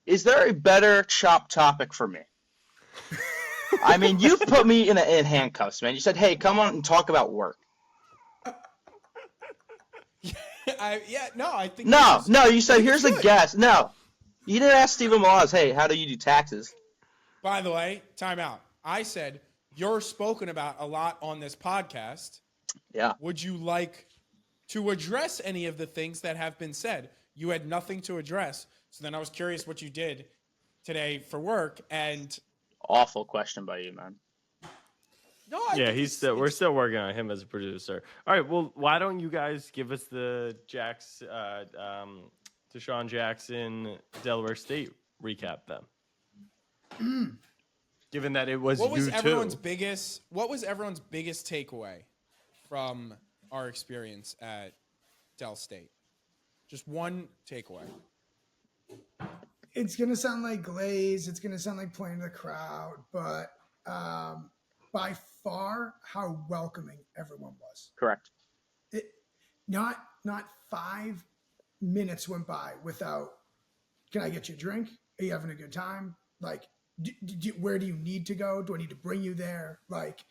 Is there a better chop topic for me? I mean, you've put me in handcuffs, man. You said, hey, come on and talk about work. I think No, this is- no, you said, I think here's it's a good. guest. No. You didn't ask Stephen Milas, hey, how do you do taxes? By the way, time out. I said you're spoken about a lot on this podcast. Yeah. Would you like to address any of the things that have been said? You had nothing to address. So then I was curious what you did today for work. And Awful question by you, man. no, I Yeah, think we're still working on him as a producer. All right, well, why don't you guys give us the Desean Jackson Delaware State recap then? Given that it was what was you everyone's too. everyone's biggest takeaway from our experience at Del State? Just one takeaway. It's gonna sound like glaze. It's gonna sound like playing to the crowd, but by far, how welcoming everyone was. Correct. It not 5 minutes went by without. Can I get you a drink? Are you having a good time? Like, where do you need to go? Do I need to bring you there? Like,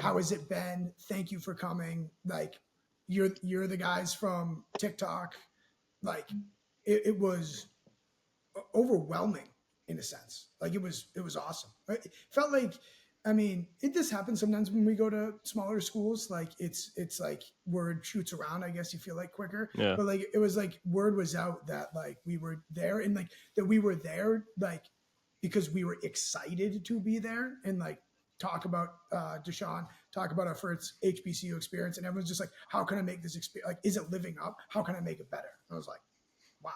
how has it been? Thank you for coming. Like, you're the guys from TikTok. Like, it was overwhelming in a sense. Like, it was awesome. It felt like, I mean, this happens sometimes when we go to smaller schools. Like, it's like word shoots around, I guess you feel like quicker. Yeah. But like, it was like word was out that like we were there, and like that we were there like because we were excited to be there and like talk about Desean, talk about our first HBCU experience, and everyone's just like, how can I make this experience? Like, is it living up? How can I make it better? And I was like, wow.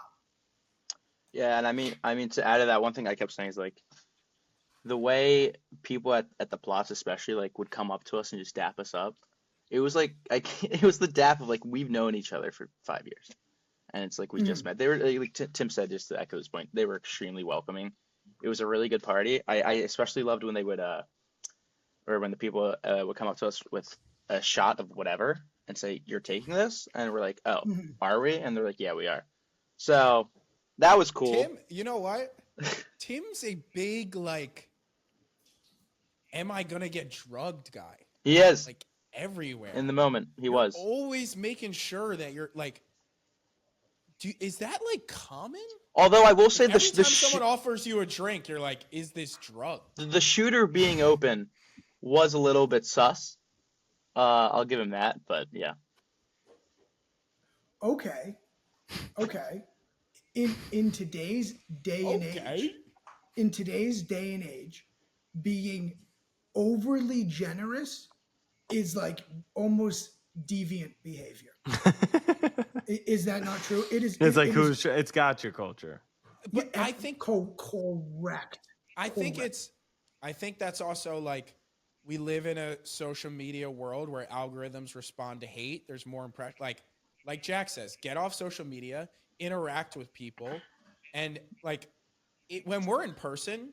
Yeah, and I mean to add to that, one thing I kept saying is like the way people at the plots especially like would come up to us and just dap us up. It was like it was the dap of like we've known each other for 5 years, and it's like we just met. They were like Tim said, just to echo his point, they were extremely welcoming. It was a really good party. I especially loved when they would or when the people would come up to us with a shot of whatever and say, "You're taking this," and we're like, "Oh, are we?" And they're like, "Yeah, we are." So that was cool. Tim, you know what? Tim's a big like, am I gonna get drugged guy? He is Like everywhere. in the moment. He was. always making sure that you're like. Is that like common? Although I will say Every time someone offers you a drink, you're like, "Is this drug?" the shooter being open was a little bit sus. I'll give him that, but yeah. Okay. In today's day and age, being overly generous is like almost deviant behavior. Is that not true? It is. It's like it's gotcha culture. But Yeah, I think correct. I think that's also like we live in a social media world where algorithms respond to hate. There's more impression. Like Jack says, get off social media, interact with people, and like when we're in person,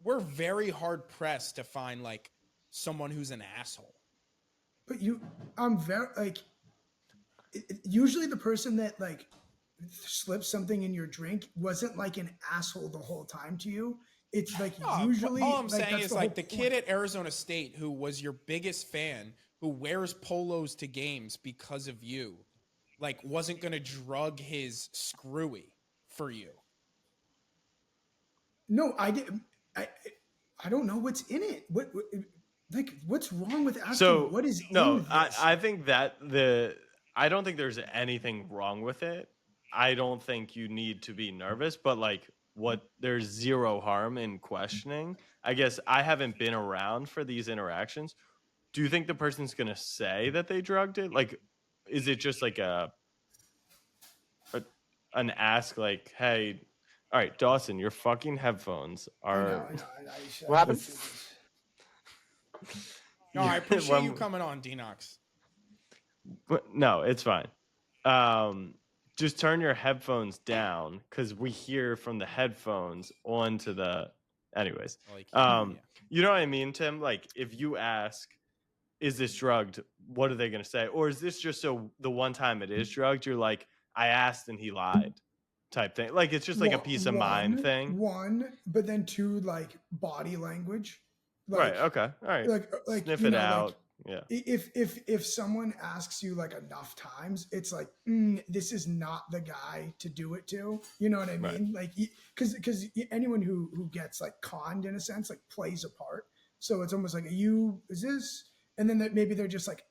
we're very hard pressed to find like someone who's an asshole. But I'm very like. Usually, the person that like slips something in your drink wasn't like an asshole the whole time to you. It's like usually. All I'm like, saying that's is the like whole the point. kid at Arizona State who was your biggest fan, who wears polos to games because of you, like wasn't gonna drug his screwy for you. No, I didn't. I don't know what's in it. What like what's wrong with asking So what is no, in this? I think that I don't think there's anything wrong with it. I don't think you need to be nervous, but like there's zero harm in questioning. I guess I haven't been around for these interactions. Do you think the person's gonna say that they drugged it? Like, is it just like an ask like, hey, all right, Dawson, your fucking headphones are. I know. What happened? No, I appreciate you coming on, Denox. No, it's fine. Just turn your headphones down because we hear from the headphones onto the anyways, Like, you know what I mean, Tim? Like, if you ask, is this drugged? What are they going to say? Or is this just so the one time it is drugged, you're like, I asked and he lied type thing? Like, it's just like a peace of mind thing. But then two, like body language. Right. Like, Okay. All right. like Sniff you it know, out. like Yeah. if someone asks you like enough times, it's like this is not the guy to do it to. You know what I mean? Right. Like because anyone who gets like conned in a sense like plays a part. So it's almost like is this, and then maybe they're just like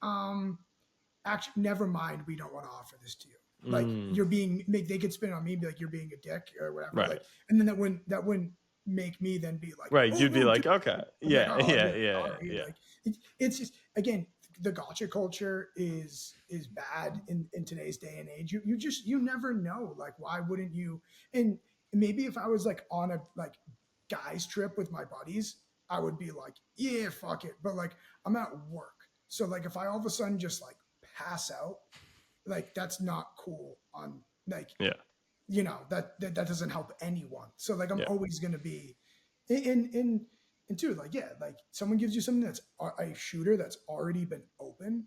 actually never mind, we don't want to offer this to you. Like you're being they could spin it on me and be like you're being a dick or whatever. Right. Like, and then that wouldn't make me then be like, right. oh, You'd be no, like, okay, yeah, like, oh, yeah. Like it's just again the gotcha culture is bad in today's day and age. You never know. Like why wouldn't you? And maybe if I was like on a like guys trip with my buddies, I would be like, yeah, fuck it. But like I'm at work, so like if I all of a sudden just like pass out, like that's not cool. On like you know that doesn't help anyone. So like I'm always gonna be in two, like like someone gives you something that's a shooter that's already been open.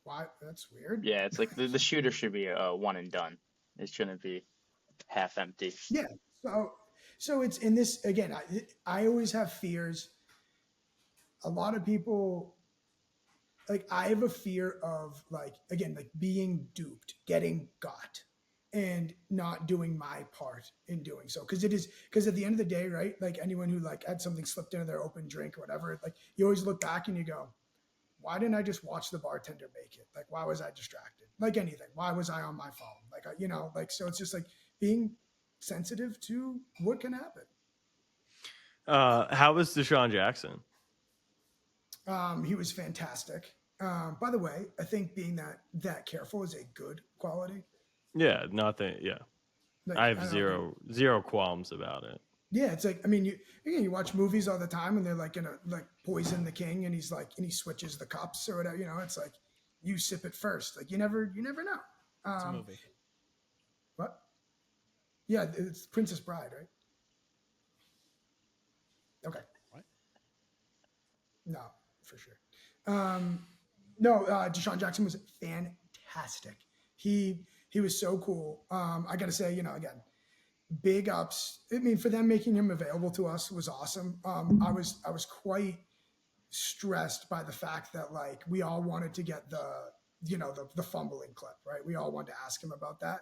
Why? That's weird. Yeah, it's like the shooter should be a one and done. It shouldn't be half empty. Yeah. So it's in this again. I always have fears. A lot of people, like I have a fear of like again like being duped, getting got, and not doing my part in doing so. Because at the end of the day, right? Like anyone who like had something slipped into their open drink or whatever, like you always look back and you go, why didn't I just watch the bartender make it? Like why was I distracted? Like anything, why was I on my phone? Like you know, like so it's just like being sensitive to what can happen. How was Desean Jackson? He was fantastic. By the way, I think being that careful is a good quality. Yeah, nothing. Yeah, Like, I have zero qualms about it. Yeah, it's like I mean, you watch movies all the time, and they're like gonna like poison the king, and he switches the cups or whatever. You know, it's like you sip it first. Like you never know. It's a movie. What? Yeah, it's Princess Bride, right? Okay. What? No, for sure. No, Desean Jackson was fantastic. He was so cool. I got to say, you know, again, big ups. I mean, for them making him available to us was awesome. I was quite stressed by the fact that like we all wanted to get the fumbling clip, right? We all wanted to ask him about that,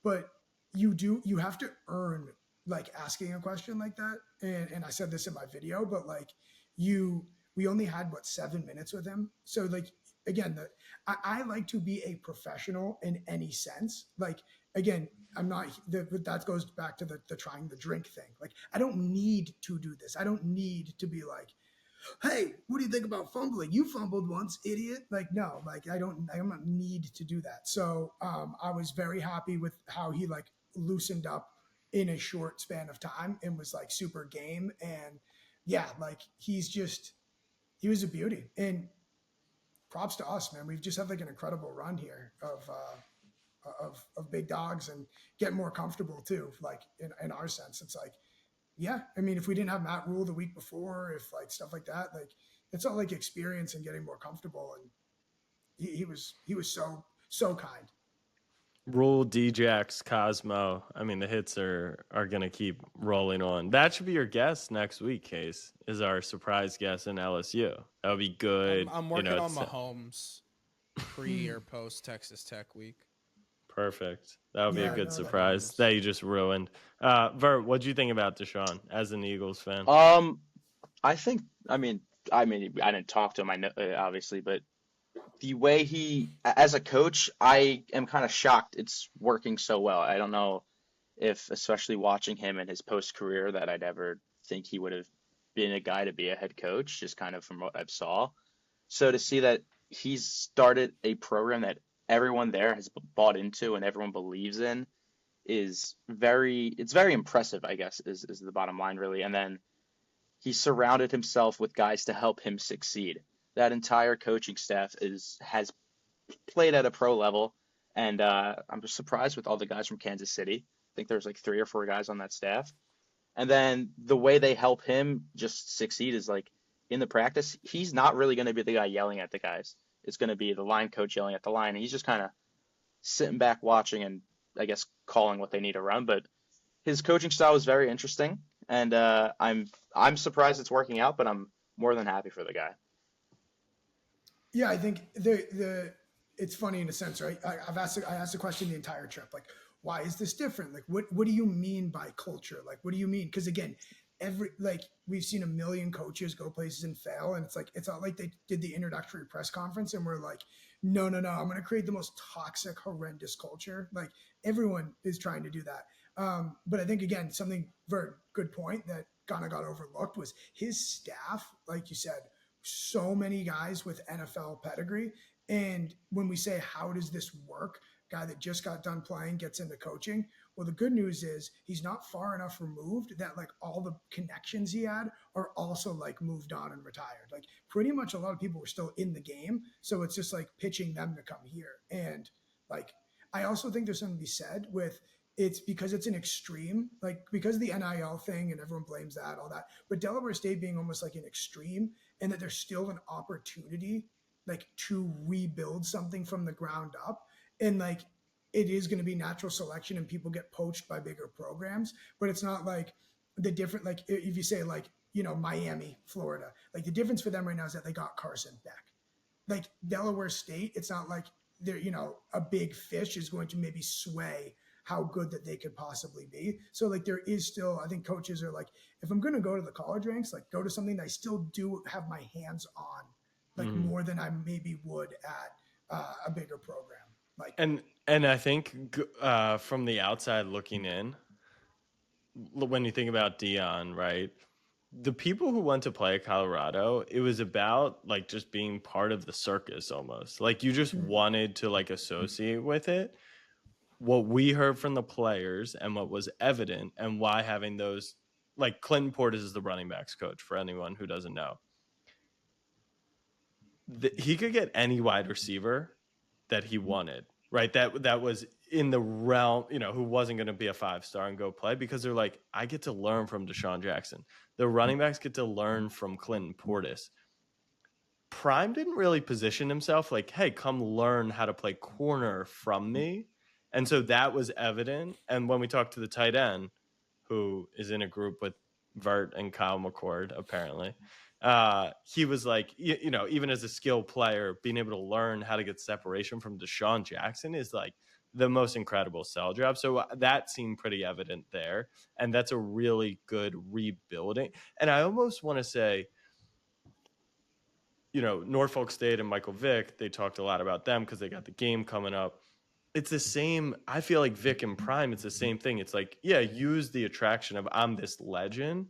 but you have to earn like asking a question like that. And I said this in my video, but like we only had 7 minutes with him. So like, again, I like to be a professional in any sense. Like, again, I'm not, that goes back to the trying the drink thing. Like, I don't need to do this. I don't need to be like, hey, what do you think about fumbling? You fumbled once, idiot. Like, no, like I don't need to do that. So I was very happy with how he like loosened up in a short span of time and was like super game. And yeah, like he was a beauty. And props to us, man. We've just had like an incredible run here of big dogs and getting more comfortable too. Like in our sense, it's like, yeah, I mean, if we didn't have Matt Rule the week before, if like stuff like that, like it's all like experience and getting more comfortable. And he was so kind. Rule, Djax, Cosmo. I mean, the hits are gonna keep rolling on. That should be your guest next week. Case is our surprise guest in LSU. That would be good. I'm working on Mahomes pre or post Texas Tech week. Perfect. That would be a good surprise that you just ruined. Vert, what do you think about Desean as an Eagles fan? I think I didn't talk to him, I know, obviously, but the way he, as a coach, I am kind of shocked it's working so well. I don't know if, especially watching him in his post career, that I'd ever think he would have been a guy to be a head coach, just kind of from what I've saw. So to see that he's started a program that everyone there has bought into and everyone believes in it's very impressive, I guess, is the bottom line, really. And then he surrounded himself with guys to help him succeed. That entire coaching staff has played at a pro level, and I'm just surprised with all the guys from Kansas City. I think there's like 3 or 4 guys on that staff, And then the way they help him just succeed is like in the practice, he's not really going to be the guy yelling at the guys. It's going to be the line coach yelling at the line. And he's just kind of sitting back watching and I guess calling what they need to run. But his coaching style is very interesting, and I'm surprised it's working out, but I'm more than happy for the guy. Yeah, I think the it's funny in a sense, right? I asked the question the entire trip, like, why is this different? Like, what do you mean by culture? Like, what do you mean? Because again, we've seen a million coaches go places and fail, and it's not like they did the introductory press conference and we're like, no, I'm going to create the most toxic, horrendous culture. Like everyone is trying to do that. But I think again, something very good point that kind of got overlooked was his staff, like you said, so many guys with NFL pedigree. And when we say, how does this work? Guy that just got done playing gets into coaching. Well, the good news is he's not far enough removed that like all the connections he had are also like moved on and retired. Like pretty much a lot of people were still in the game. So it's just like pitching them to come here. And like, I also think there's something to be said with it's because it's an extreme, like because of the NIL thing and everyone blames that, all that. But Delaware State being almost like an extreme and that there's still an opportunity like to rebuild something from the ground up. And like it is going to be natural selection and people get poached by bigger programs, but it's not like the different, like if you say like, you know, Miami, Florida, like the difference for them right now is that they got Carson Beck. Like Delaware State, it's not like they're, you know, a big fish is going to maybe sway how good that they could possibly be. So like there is still, I think coaches are like, if I'm going to go to the college ranks, like go to something that I still do have my hands on, like more than I maybe would at a bigger program. Like and I think from the outside looking in, when you think about Desean, right? The people who went to play at Colorado, it was about like just being part of the circus almost. Like you just wanted to like associate with it. What we heard from the players and what was evident and why having those, like Clinton Portis is the running backs coach for anyone who doesn't know. He could get any wide receiver that he wanted, right? That was in the realm, you know, who wasn't going to be a 5-star and go play because they're like, I get to learn from Desean Jackson. The running backs get to learn from Clinton Portis. Prime didn't really position himself like, hey, come learn how to play corner from me. And so that was evident. And when we talked to the tight end, who is in a group with Vert and Kyle McCord, apparently, he was like, you know, even as a skilled player, being able to learn how to get separation from Desean Jackson is like the most incredible sell job. So that seemed pretty evident there. And that's a really good rebuilding. And I almost want to say, you know, Norfolk State and Michael Vick, they talked a lot about them because they got the game coming up. It's the same. I feel like Vic and Prime, it's the same thing. It's like, yeah, use the attraction of I'm this legend,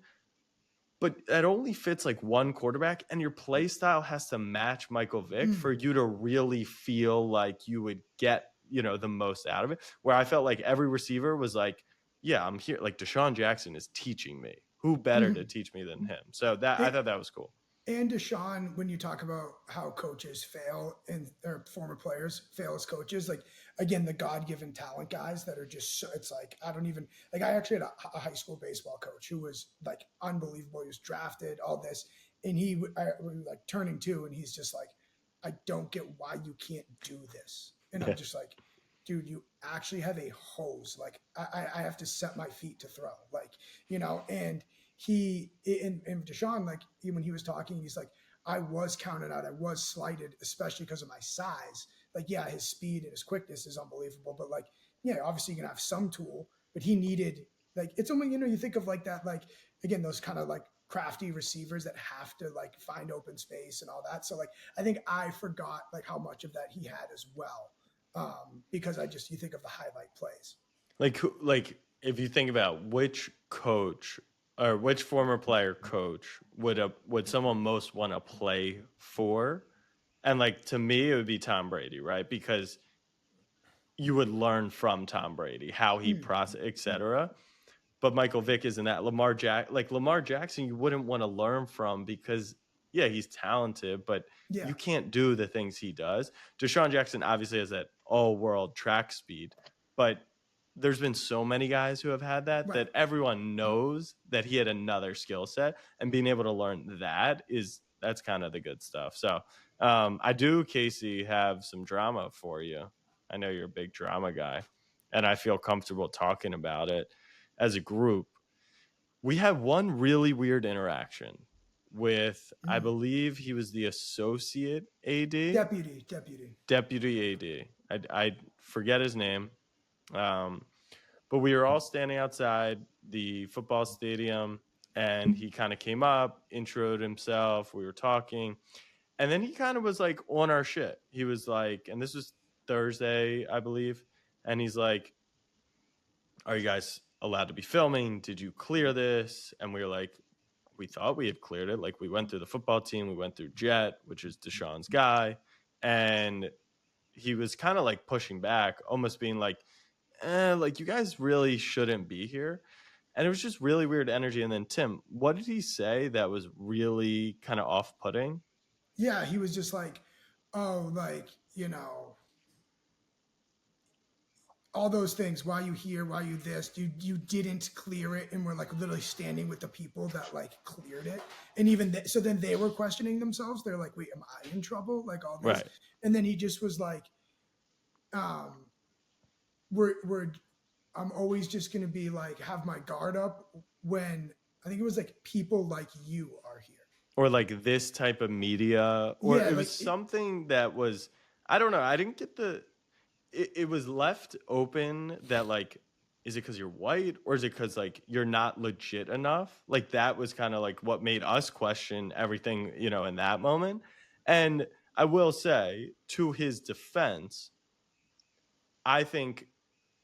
but that only fits like one quarterback, and your play style has to match Michael Vick for you to really feel like you would get, you know, the most out of it. Where I felt like every receiver was like, yeah, I'm here. Like Desean Jackson is teaching me. Who better to teach me than him? So that I thought that was cool. And Desean, when you talk about how coaches fail and or former players fail as coaches, like again, the God-given talent guys that are just, it's like, I don't even, like I actually had a high school baseball coach who was like unbelievable. He was drafted, all this. And he was like turning two and he's just like, I don't get why you can't do this. And I'm just like, dude, you actually have a hose. Like I have to set my feet to throw, like, you know, and he and Desean, like when he was talking, he's like, I was counted out, I was slighted, especially because of my size. Like, yeah, his speed and his quickness is unbelievable, but like, yeah, obviously you can have some tool, but he needed like it's only, you know, you think of like that, like again, those kind of like crafty receivers that have to like find open space and all that. So like I think I forgot like how much of that he had as well. Because you think of the highlight plays. Like if you think about which coach or which former player coach would someone most want to play for, and like to me it would be Tom Brady, right? Because you would learn from Tom Brady how he process, etc. But Michael Vick isn't that. Lamar Jackson, you wouldn't want to learn from because yeah, he's talented, but you can't do the things he does. Desean Jackson obviously has that all-world track speed, but there's been so many guys who have had that Right. that everyone knows that he had another skill set, and being able to learn that's kind of the good stuff. So I do, Casey, have some drama for you. I know you're a big drama guy, and I feel comfortable talking about it. As a group, we had one really weird interaction with, I believe he was the associate AD. Deputy AD. I forget his name. But we were all standing outside the football stadium, and he kind of came up, introed himself. We were talking, and then he kind of was like on our shit. He was like, and this was Thursday, I believe. And he's like, "Are you guys allowed to be filming? Did you clear this?" And we were like, we thought we had cleared it. Like, we went through the football team, we went through Jet, which is Desean's guy. And he was kind of like pushing back, almost being like, like, you guys really shouldn't be here. And it was just really weird energy. And then Tim, what did he say that was really kind of off-putting? Yeah, he was just like, oh, like, you know, all those things. Why you here? Why you this? You didn't clear it, and we're like literally standing with the people that like cleared it. And even so, then they were questioning themselves. They're like, wait, am I in trouble? Like all this. Right. And then he just was like, I'm always just gonna be like have my guard up when I think it was like people like you are here. Or like this type of media, or Yeah, it was something that was, I don't know. I didn't get it was left open that like, is it because you're white, or is it because like you're not legit enough? Like, that was kind of like what made us question everything, in that moment. And I will say, to his defense, I think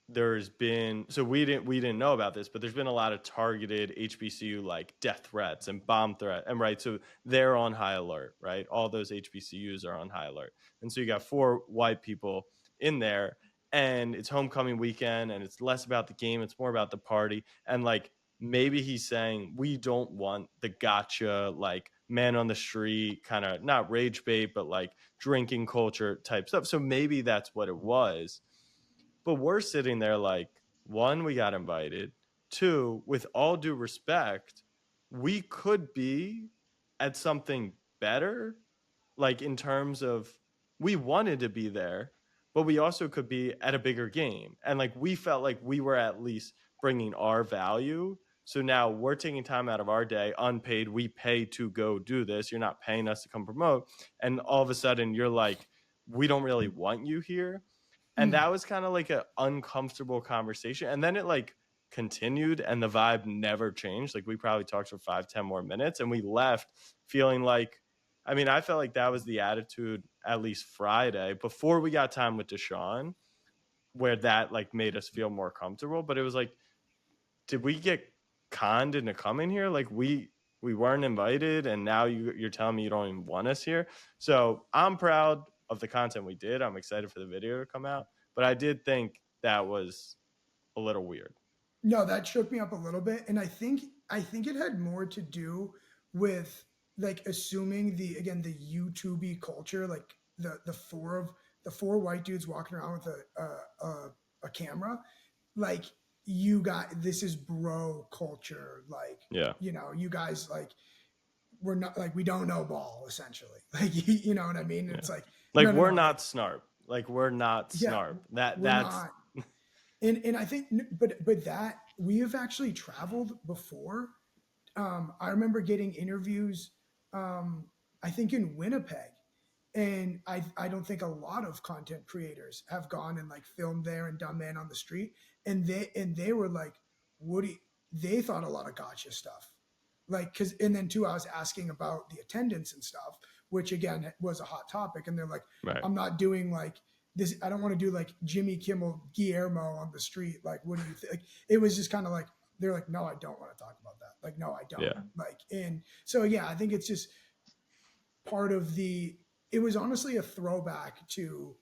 there's been, so we didn't know about this, but there's been a lot of targeted HBCU like death threats and bomb threat, and right, so they're on high alert, right? All those HBCUs are on high alert, and so you got 4 white people in there, and it's homecoming weekend, and it's less about the game, it's more about the party. And like, maybe he's saying we don't want the gotcha, like, man on the street kind of, not rage bait, but like drinking culture type stuff. So maybe that's what it was. But we're sitting there like, 1, we got invited. 2, with all due respect, we could be at something better, like in terms of we wanted to be there, but we also could be at a bigger game. And like, we felt like we were at least bringing our value. So now we're taking time out of our day, unpaid. We pay to go do this. You're not paying us to come promote. And all of a sudden you're like, we don't really want you here. And that was kind of like an uncomfortable conversation. And then it like continued, and the vibe never changed. Like, we probably talked for 5-10 more minutes, and we left feeling like, I mean, I felt like that was the attitude at least Friday before we got time with Desean, where that like made us feel more comfortable. But it was like, did we get conned into coming here? Like, we weren't invited, and now you're telling me you don't even want us here. So I'm proud of the content we did. I'm excited for the video to come out, but I did think that was a little weird. No, that shook me up a little bit, and I think it had more to do with like assuming the YouTubey culture, like the four white dudes walking around with a camera, like, you got, this is bro culture, like, Yeah, you guys, like, we're not, like, we don't know ball, essentially, like, you know what I mean? yeah. It's like, like, no, we're no, not Snarp. Like, we're not Snarp. we're That's not. And I think, but that we have actually traveled before. I remember getting interviews, I think in Winnipeg, and I don't think a lot of content creators have gone and like filmed there and done man on the street, and they were like, Woody, they thought a lot of gotcha stuff, like, because, and then too, I was asking about the attendance and stuff, which again was a hot topic, and they're like, right. I'm not doing like this, I don't want to do like Jimmy Kimmel Guillermo on the street, like, what do you think? Like, it was just kind of like, they're like, no, I don't want to talk about that, like, no, I don't. Yeah. Like, and so yeah, I think it's just part of it was honestly a throwback to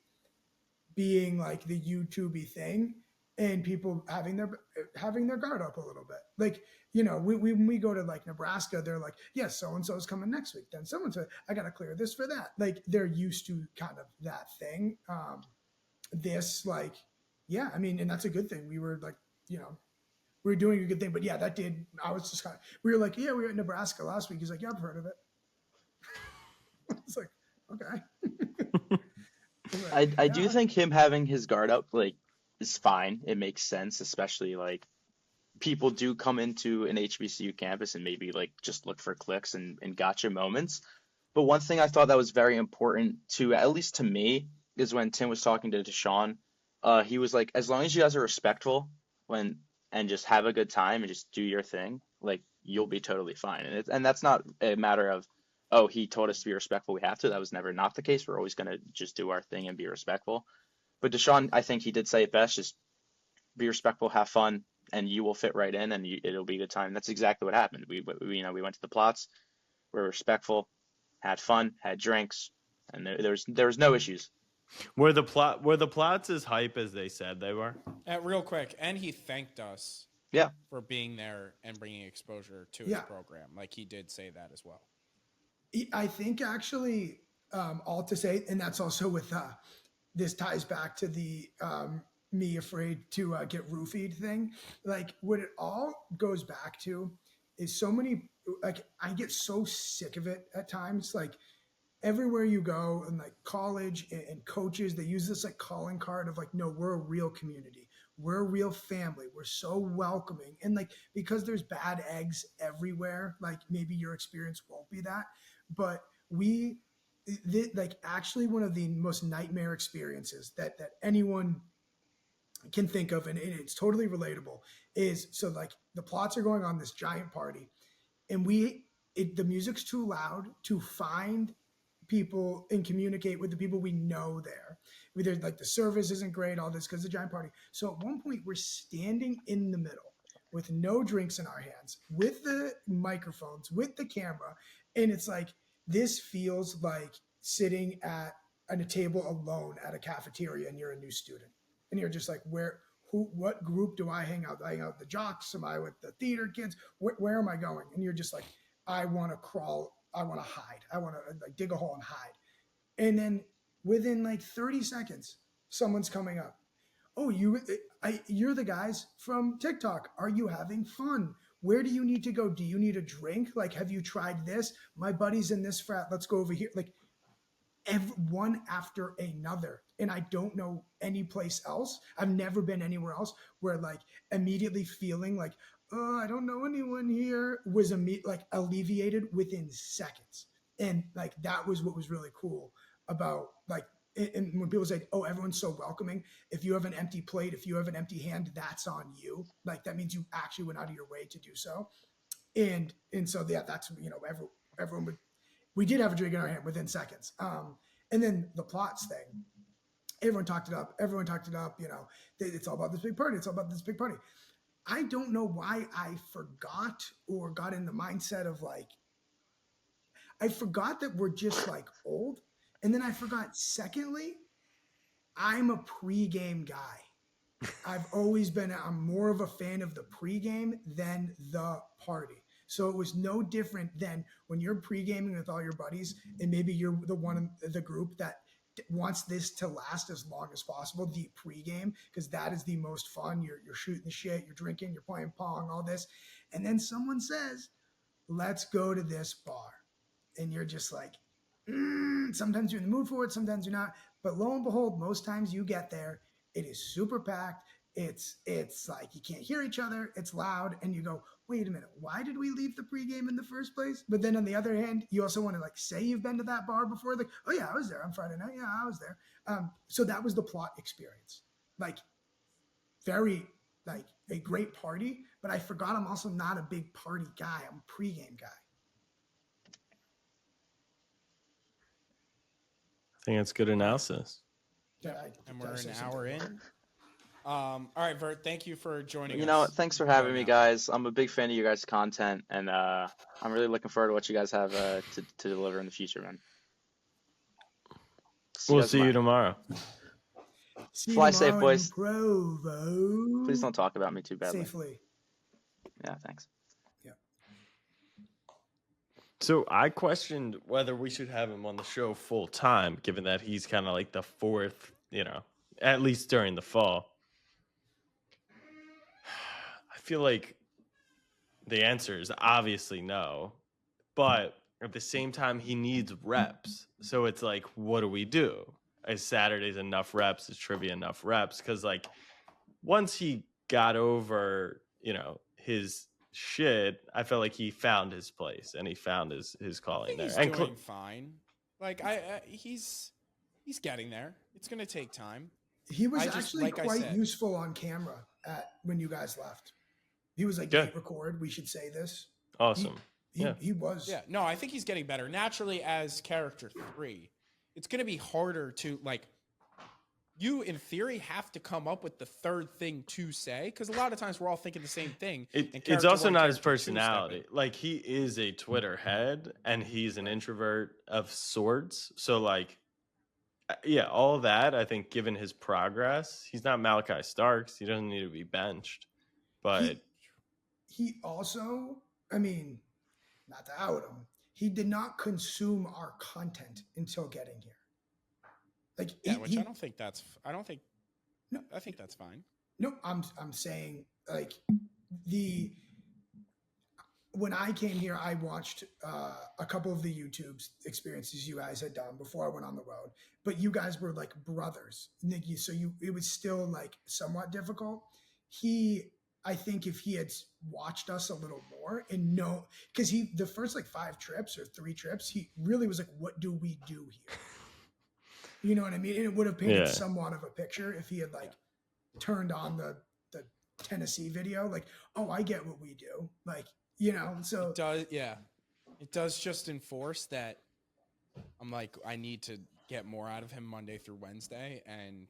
being like the YouTubey thing, and people having their guard up a little bit. Like, when we go to like Nebraska, they're like, yes, so and so is coming next week. Then someone said, I got to clear this for that. Like, they're used to kind of that thing. This, like, yeah, I mean, and that's a good thing. We were like, you know, we were doing a good thing. But yeah, that did. I was just kind of. We were like, yeah, we were at Nebraska last week. He's like, yeah, I've heard of it. It's like, okay. Like, I do yeah, think him having his guard up like is fine. It makes sense, especially like people do come into an HBCU campus and maybe like just look for clicks and gotcha moments. But one thing I thought that was very important to, at least to me, is when Tim was talking to Desean, he was like, as long as you guys are respectful when and just have a good time and just do your thing, like you'll be totally fine. And that's not a matter of, oh, he told us to be respectful, we have to. That was never not the case. We're always gonna just do our thing and be respectful. But Desean, I think he did say it best, just be respectful, have fun, and you will fit right in, and it'll be a good time. That's exactly what happened. We went to the plots, we were respectful, had fun, had drinks, and there was no issues. Were the plots as hype as they said they were? Real quick, and he thanked us Yeah, for being there and bringing exposure to his Yeah. program. Like he did say that as well. I think actually, all to say, and that's also with this ties back to the me afraid to get roofied thing. Like what it all goes back to is so many. Like I get so sick of it at times. Like everywhere you go and like college and coaches, they use this like calling card of like, no, we're a real community, we're a real family, we're so welcoming. And like because there's bad eggs everywhere, like maybe your experience won't be that, but like actually one of the most nightmare experiences that anyone can think of, and it's totally relatable, is so like the plots are going on this giant party, and the music's too loud to find people and communicate with the people we know there. Either like the service isn't great, all this because it's a giant party. So at one point we're standing in the middle with no drinks in our hands, with the microphones, with the camera, and it's like this feels like sitting at a table alone at a cafeteria, and you're a new student, and you're just like, what group do I hang out? Do I hang out with the jocks? Am I with the theater kids? Where am I going? And you're just like, I want to crawl. I want to hide. I want to like dig a hole and hide. And then within like 30 seconds, someone's coming up. Oh, you're the guys from TikTok. Are you having fun? Where do you need to go? Do you need a drink? Like, have you tried this? My buddy's in this frat. Let's go over here. Like, one after another. And I don't know any place else. I've never been anywhere else where like immediately feeling like, oh, I don't know anyone here was like alleviated within seconds. And like that was what was really cool about like, and when people say, oh, everyone's so welcoming, if you have an empty plate, if you have an empty hand, that's on you. Like that means you actually went out of your way to do so. And so yeah, that's, you know, everyone would, we did have a drink in our hand within seconds. And then the plots thing, everyone talked it up. You know, it's all about this big party. It's all about this big party. I don't know why I forgot or got in the mindset of like, I forgot that we're just like old. And then I forgot, secondly, I'm a pregame guy. I've always been, I'm more of a fan of the pregame than the party. So it was no different than when you're pre-gaming with all your buddies, and maybe you're the one in the group that wants this to last as long as possible, the pre-game, because that is the most fun. You're shooting the shit, you're drinking, you're playing pong, all this. And then someone says, let's go to this bar. And you're just like, sometimes you're in the mood for it, sometimes you're not. But lo and behold, most times you get there, it is super packed. It's like you can't hear each other. It's loud, and you go, wait a minute, why did we leave the pregame in the first place? But then on the other hand, you also want to like say you've been to that bar before, like, oh yeah, I was there on Friday night. Yeah, I was there. So that was the plot experience. Like very like a great party, but I forgot I'm also not a big party guy. I'm a pregame guy. I think that's good analysis. Yeah, And we're an hour in. All right, Vert, thank you for joining us. You know, thanks for having me, guys. I'm a big fan of you guys' content, and I'm really looking forward to what you guys have to deliver in the future, man. We'll see you tomorrow. Fly safe, boys. Provo. Please don't talk about me too badly. Safely. Yeah, thanks. Yeah. So I questioned whether we should have him on the show full time, given that he's kind of like the fourth, you know, at least during the fall. feel like the answer is obviously no, but at the same time, he needs reps. So it's like, what do we do? Is Saturdays enough reps? Is trivia enough reps? Because like once he got over, his shit, I felt like he found his place and he found his I calling think there. he's And doing fine. Like he's getting there. It's gonna take time. He was I just- actually like I quite said- useful on camera when you guys left. He was like, Good. "Hit record. We should say this." awesome. He was. Yeah, no, I think he's getting better. Naturally, as character 3, it's going to be harder to, like, you, in theory, have to come up with the third thing to say, because a lot of times we're all thinking the same thing. and It's character also 1, not his character 2 step in. personality. Like he is a Twitter head and he's an introvert of sorts. So like, yeah, all that, I think given his progress, he's not Malachi Starks. He doesn't need to be benched. But He also, I mean, not to out him, he did not consume our content until getting here. Like, Yeah, which I don't think that's. No. I think that's fine. No, I'm saying like when I came here, I watched a couple of the YouTube experiences you guys had done before I went on the road. But you guys were like brothers, Nikki. So it was still like somewhat difficult. I think if he had watched us a little more and because the first like 5 trips or 3 trips, he really was like, "What do we do here?" You know what I mean? And it would have painted somewhat of a picture if he had like turned on the Tennessee video, like, "Oh, I get what we do," like, so It does, yeah. It does just enforce that. I'm like, I need to get more out of him Monday through Wednesday, and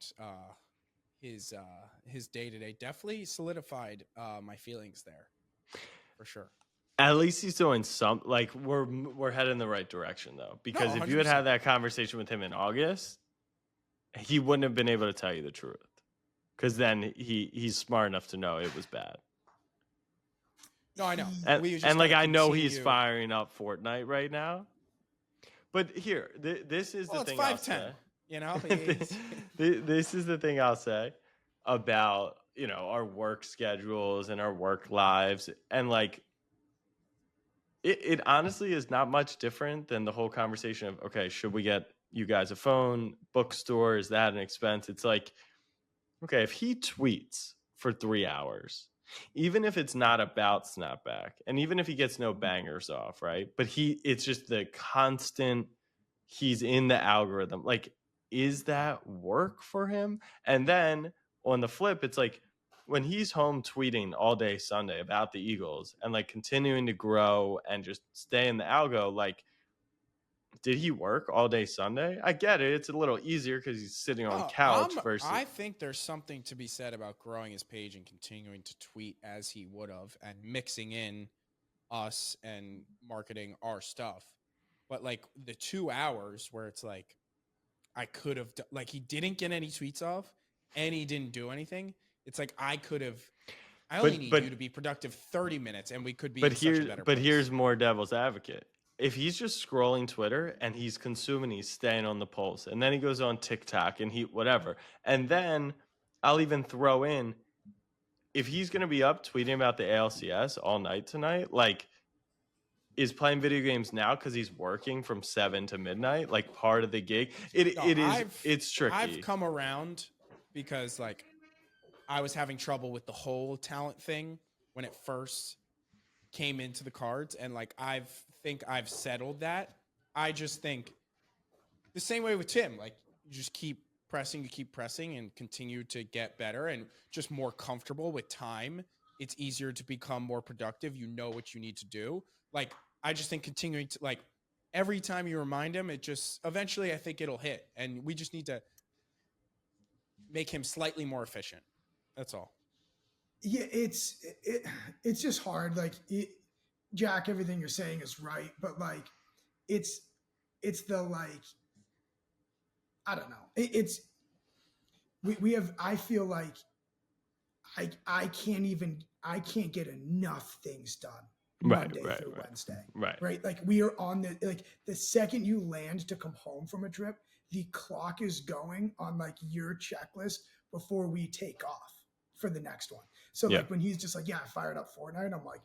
his day-to-day definitely solidified my feelings there, for sure. at least he's doing some. Like we're heading in the right direction though. Because if you had 100%. that conversation with him in August, he wouldn't have been able to tell you the truth. Because then he's smart enough to know it was bad. No, I know. And like I know he's firing up Fortnite right now. But here, this is the thing I'll say. You know, this is the thing I'll say about our work schedules and our work lives, and like it honestly is not much different than the whole conversation of, okay, should we get you guys a phone? Bookstore, is that an expense? It's like, okay, if he tweets for 3 hours, even if it's not about Snapback, and even if he gets no bangers off, right? But it's just the constant, he's in the algorithm. Like, is that work for him? And then on the flip, it's like when he's home tweeting all day Sunday about the Eagles and like continuing to grow and just stay in the algo, like, did he work all day Sunday? I get it. It's a little easier because he's sitting on couch versus. I think there's something to be said about growing his page and continuing to tweet as he would have and mixing in us and marketing our stuff. But like the 2 hours where it's like, I could have, like, he didn't get any tweets off and he didn't do anything. It's like, I only need you to be productive 30 minutes and we could be in such a better place. Here's more devil's advocate. If he's just scrolling Twitter and he's consuming, he's staying on the pulse, and then he goes on TikTok and whatever. And then I'll even throw in, if he's going to be up tweeting about the ALCS all night tonight, like, is playing video games now because he's working from 7 to midnight, like part of the gig? It's tricky. I've come around because like I was having trouble with the whole talent thing when it first came into the cards, and like I think I've settled that. I just think the same way with Tim, like you just keep pressing and continue to get better and just more comfortable with time. It's easier to become more productive. You know what you need to do. Like, I just think continuing to, like, every time you remind him, it just eventually I think it'll hit, and we just need to make him slightly more efficient. That's all. Yeah, it's just hard. Like, Jack, everything you're saying is right, but like, it's the, like, I don't know. We have. I feel like I can't get enough things done Monday through Wednesday. Right. Like, we are on the second you land to come home from a trip, the clock is going on like your checklist before we take off for the next one. So Yeah. like when he's just like, yeah, I fired up Fortnite, I'm like,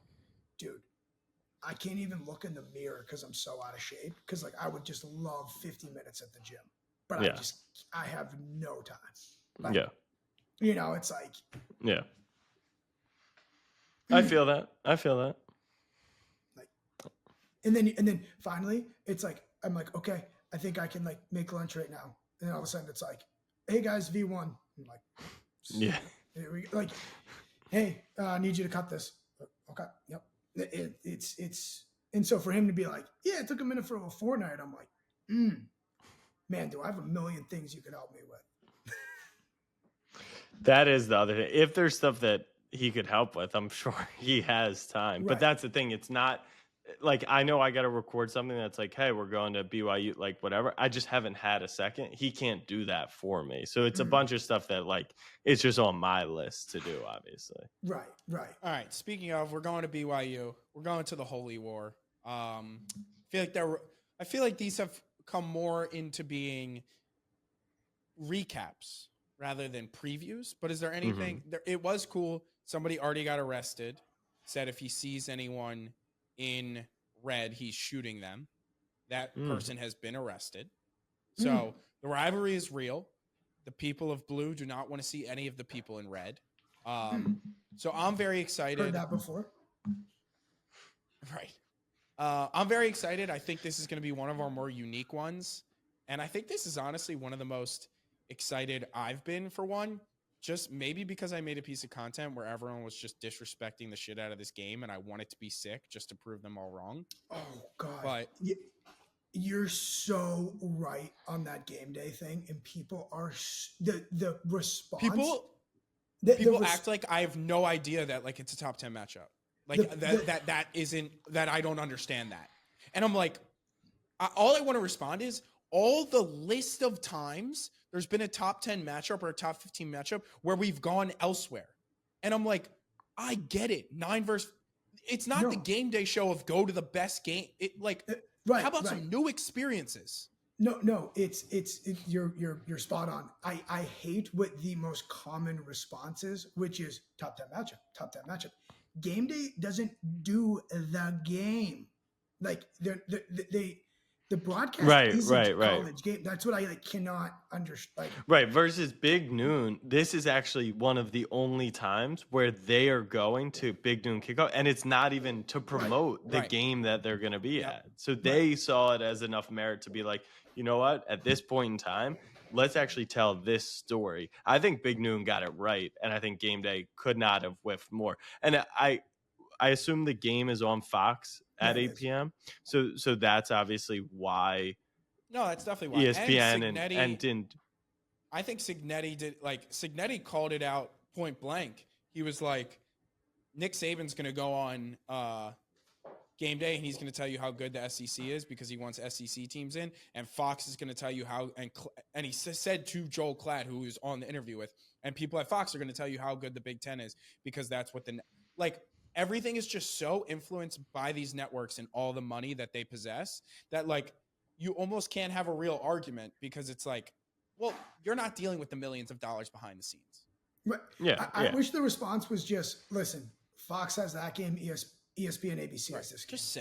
dude, I can't even look in the mirror because I'm so out of shape. Because like I would just love 50 minutes at the gym, but Yeah. I have no time. Like, Yeah. you know, it's like, Yeah. I feel that. like, and then finally it's like I'm like, okay, I think I can like make lunch right now, and all of a sudden it's like, hey guys, V1. I'm like, Yeah. like, hey, I need you to cut this. Okay, yep. It's and so for him to be like, yeah, it took a minute for a Fortnite. I'm like, man, do I have a million things you could help me with? That is the other thing. If there's stuff that he could help with, I'm sure he has time. But Right. that's the thing. It's not like I know I got to record something that's like, hey, we're going to BYU, like whatever. I just haven't had a second. He can't do that for me. So it's a bunch of stuff that like it's just on my list to do, obviously. Right. All right. Speaking of, we're going to BYU. We're going to the Holy War. I feel like these have come more into being recaps rather than previews. But is there anything? It was cool. Somebody already got arrested. Said if he sees anyone in red, he's shooting them. That person has been arrested. So the rivalry is real. The people of blue do not want to see any of the people in red. So I'm very excited. Heard that before. Right. I'm very excited. I think this is going to be one of our more unique ones. And I think this is honestly one of the most excited I've been for one. Just maybe because I made a piece of content where everyone was just disrespecting the shit out of this game and I want it to be sick just to prove them all wrong. Oh, God. But you're so right on that game day thing. And people are the response. People act like I have no idea that like it's a top 10 matchup. Like that I don't understand that. And I'm like, all I want to respond is all the list of times there's been a top 10 matchup or a top 15 matchup where we've gone elsewhere. And I'm like, I get it. It's not the game day show of go to the best game. How about some new experiences? No, you're spot on. I hate what the most common response is, which is top 10 matchup. Game day doesn't do the game. Like the broadcast isn't college game. That's what I cannot understand. Right. Versus Big Noon, this is actually one of the only times where they are going to Big Noon kickoff, and it's not even to promote the game that they're going to be at. So they saw it as enough merit to be like, you know what? At this point in time, let's actually tell this story. I think Big Noon got it right, and I think Game Day could not have whiffed more. And I assume the game is on Fox at 8 p.m. So that's obviously why. No, that's definitely why. ESPN and didn't. I think Signetti called it out point blank. He was like, Nick Saban's going to go on game day and he's going to tell you how good the SEC is because he wants SEC teams in, and Fox is going to tell you how. And he said to Joel Klatt, who was on the interview with, and people at Fox are going to tell you how good the Big Ten is because that's what everything is just so influenced by these networks and all the money that they possess that you almost can't have a real argument because it's like, well, you're not dealing with the millions of dollars behind the scenes. Right. Yeah. I wish the response was just, listen, Fox has that game, ESPN, ABC has this game. Just say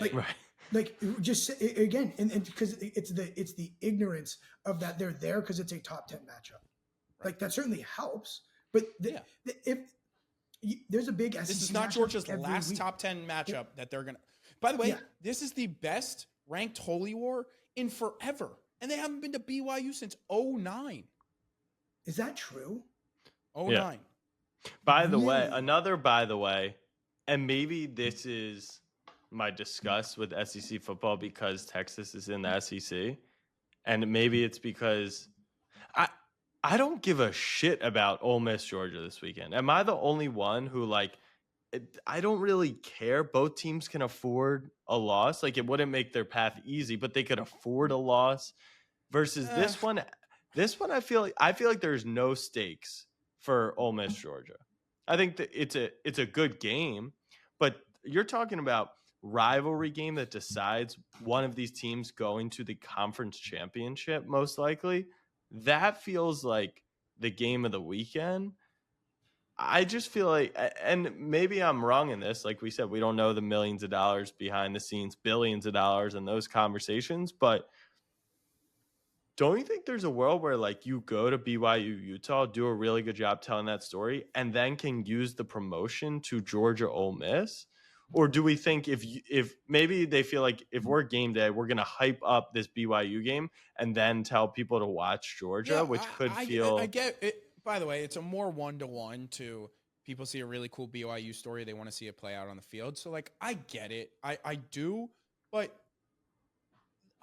just again, and because it's the ignorance of that they're there because it's a top 10 matchup. Right. That certainly helps. But if there's a big SEC this is not Georgia's last top 10 matchup that they're going to. By the way, this is the best ranked Holy War in forever. And they haven't been to BYU since 2009. Is that true? 2009. By the way, and maybe this is my disgust with SEC football because Texas is in the SEC. And maybe it's because I don't give a shit about Ole Miss Georgia this weekend. Am I the only one who I don't really care. Both teams can afford a loss. It wouldn't make their path easy, but they could afford a loss. Versus this one, I feel like there's no stakes for Ole Miss Georgia. I think that it's a good game, but you're talking about rivalry game that decides one of these teams going to the conference championship most likely. That feels like the game of the weekend. I just feel like, and maybe I'm wrong in this. Like we said, we don't know the millions of dollars behind the scenes, billions of dollars in those conversations. But don't you think there's a world where like you go to BYU, Utah, do a really good job telling that story, and then can use the promotion to Georgia, Ole Miss? Or do we think if maybe they feel like if we're game day, we're gonna hype up this BYU game and then tell people to watch Georgia, which could feel. I get it. By the way, it's a more 1-to-1 to people see a really cool BYU story. They want to see it play out on the field. So like, I get it. I do. But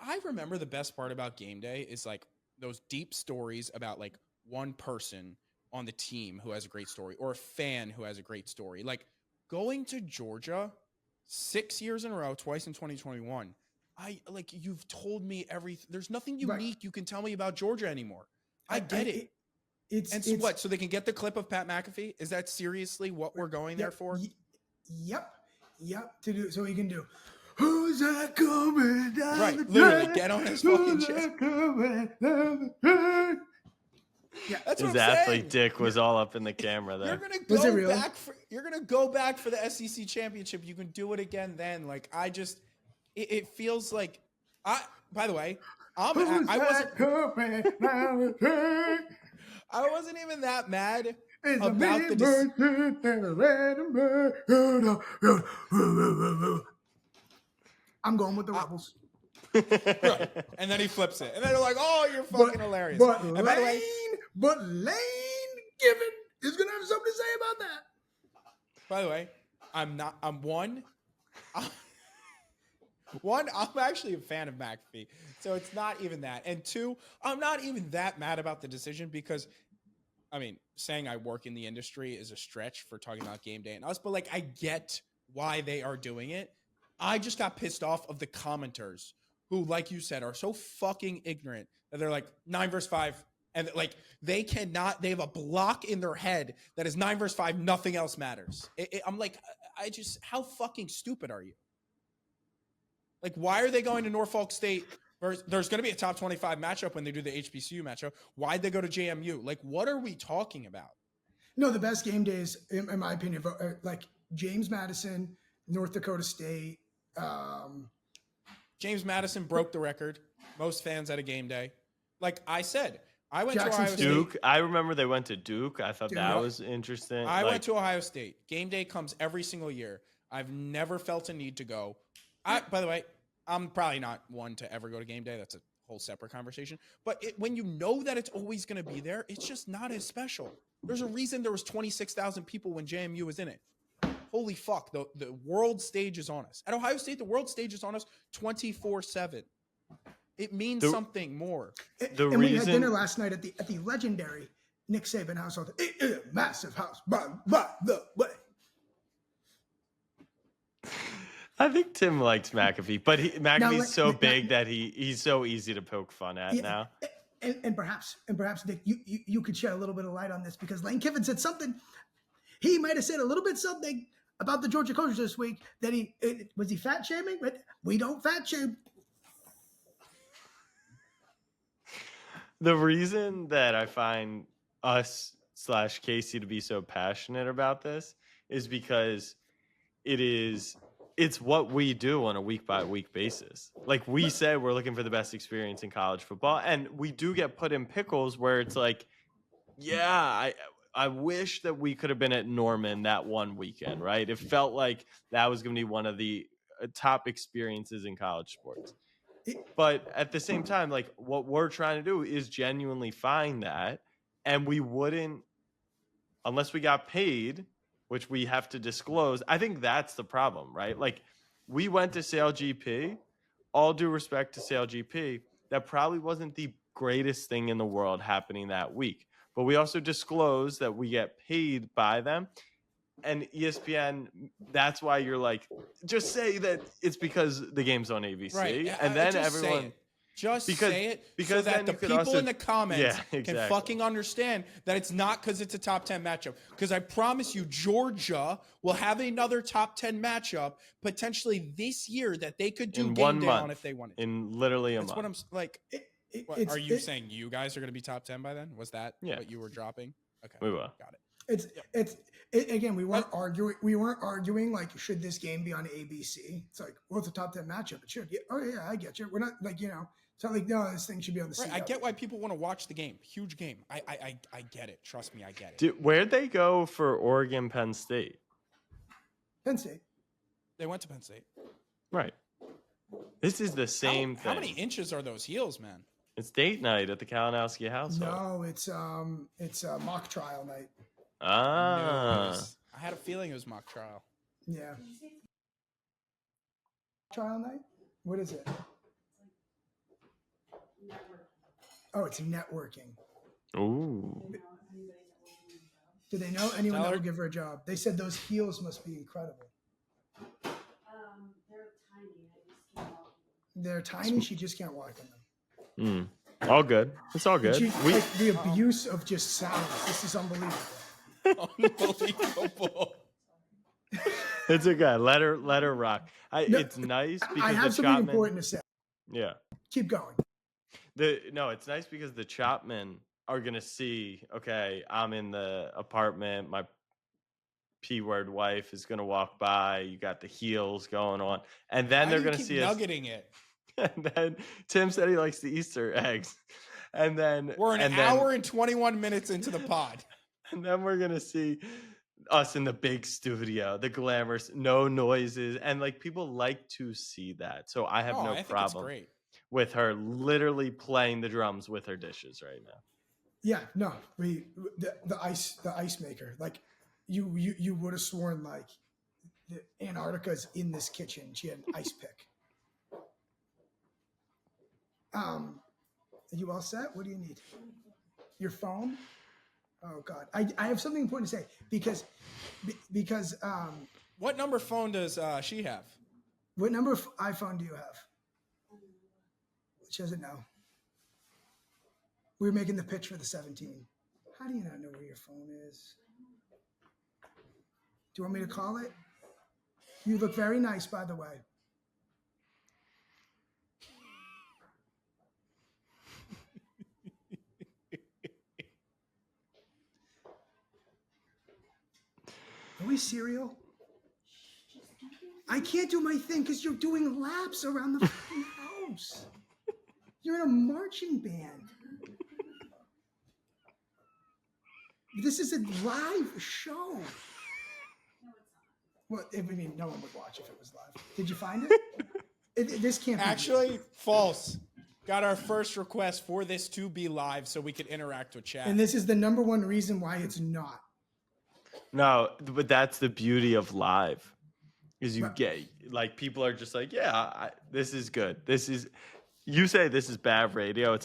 I remember the best part about game day is like those deep stories about like one person on the team who has a great story or a fan who has a great story. Like going to Georgia 6 years in a row, twice in 2021. You've told me everything. There's nothing unique you can tell me about Georgia anymore. I get it. It's what? So they can get the clip of Pat McAfee? Is that seriously what we're going there for? Yep. To do so, he can do. Who's that coming down right, the literally track? get on his fucking Who's chest. that coming down the track? Yeah, that's his what I'm athlete saying. dick was all up in the camera there. You're gonna go back for the SEC championship. You can do it again then. Like it feels like by the way, I wasn't even that mad about the I'm going with the Rebels. Right. And then he flips it. And then they're like, oh, you're fucking hilarious. By the way, Lane Given is going to have something to say about that. By the way, I'm actually a fan of McAfee. So it's not even that. And two, I'm not even that mad about the decision because, I mean, saying I work in the industry is a stretch for talking about game day and us, but like I get why they are doing it. I just got pissed off of the commenters who, like you said, are so fucking ignorant that they're like 9 versus 5. And like they have a block in their head that is 9 versus 5. Nothing else matters. I'm like, how fucking stupid are you? Like, why are they going to Norfolk State? There's going to be a top 25 matchup when they do the HBCU matchup. Why'd they go to JMU? Like, what are we talking about? No, the best game days, in my opinion, are like James Madison, North Dakota State. James Madison broke the record. Most fans at a game day. Like I said, I went to Ohio State. Duke. I remember they went to Duke. I thought that was interesting. I went to Ohio State. Game day comes every single year. I've never felt a need to go. By the way, I'm probably not one to ever go to game day. That's a whole separate conversation. But when you know that it's always going to be there, it's just not as special. There's a reason there was 26,000 people when JMU was in it. Holy fuck, the world stage is on us. At Ohio State, the world stage is on us 24/7. It means something more. And we had dinner last night at the legendary Nick Saban household. Massive house, by the way. I think Tim likes McAfee, but McAfee's so big that he's so easy to poke fun at now. And perhaps Nick, you could shed a little bit of light on this because Lane Kiffin said something. He might have said a little bit something about the Georgia coaches this week that was he fat shaming? But we don't fat shame. The reason that I find us / Casey to be so passionate about this is because it's what we do on a week by week basis. Like we say, we're looking for the best experience in college football, and we do get put in pickles where it's like, yeah, I wish that we could have been at Norman that one weekend, right? It felt like that was going to be one of the top experiences in college sports. But at the same time, like what we're trying to do is genuinely find that, and we wouldn't, unless we got paid, which we have to disclose. I think that's the problem, right? Like we went to SailGP, all due respect to SailGP, that probably wasn't the greatest thing in the world happening that week. But we also disclose that we get paid by them. And ESPN, that's why you're like, just say that it's because the game's on ABC. Right. And then just everyone... say it because so that the people also, in the comments can fucking understand that it's not because it's a top 10 matchup. Because I promise you, Georgia will have another top 10 matchup potentially this year that they could do game day on if they wanted. In literally a month. That's what I'm like. Are you saying you guys are going to be top 10 by then? Was that what you were dropping? Okay. We will. Got it. Again, we weren't arguing like should this game be on ABC. It's like, well, it's a top 10 matchup. It should. Yeah, oh yeah, I get you. We're not like, it's not like, no, this thing should be on the Right, CW. I get why people want to watch the game. Huge game. I get it. Trust me, I get it. Where'd they go for Oregon Penn State? Penn State. They went to Penn State. Right. This is the same thing. How many inches are those heels, man? It's date night at the Kalinowski household. No, it's a mock trial night. Ah. I had a feeling it was mock trial. Yeah. Trial night? What is it? Oh, it's networking. Ooh. Do they know anyone Tell that her- will give her a job? They said those heels must be incredible. They're tiny. She just can't walk in them. All good. It's all good. Like the abuse of just sound. This is unbelievable. Unbelievable. It's okay. Let her rock. It's nice because I have the something Chapman. important to say. Yeah. Keep going. It's nice because the Chapman are gonna see. Okay, I'm in the apartment. My P-word wife is gonna walk by. You got the heels going on, and then they're gonna see us. Nuggeting it. And then Tim said he likes the Easter eggs, and then We're an hour and 21 minutes into the pod. And then we're gonna see us in the big studio, the glamorous, no noises, and like people like to see that. So I have no problem with her literally playing the drums with her dishes right now. Yeah, no, the ice maker. Like you would have sworn like the Antarctica's in this kitchen. She had an ice pick. Are you all set? What do you need? Your phone? Oh God, I have something important to say because what number phone does she have? What number iPhone do you have? She doesn't know. We were making the pitch for the 17. How do you not know where your phone is? Do you want me to call it? You look very nice, by the way. Are we serial? I can't do my thing because you're doing laps around the fucking house. You're in a marching band. This is a live show. Well, I mean, no one would watch if it was live. Did you find it? This can't be. Actually, false. Got our first request for this to be live so we could interact with chat. And this is the number one reason why it's not. No, but that's the beauty of live. Is you get like people are just like, yeah, this is good. You say this is bad radio. It's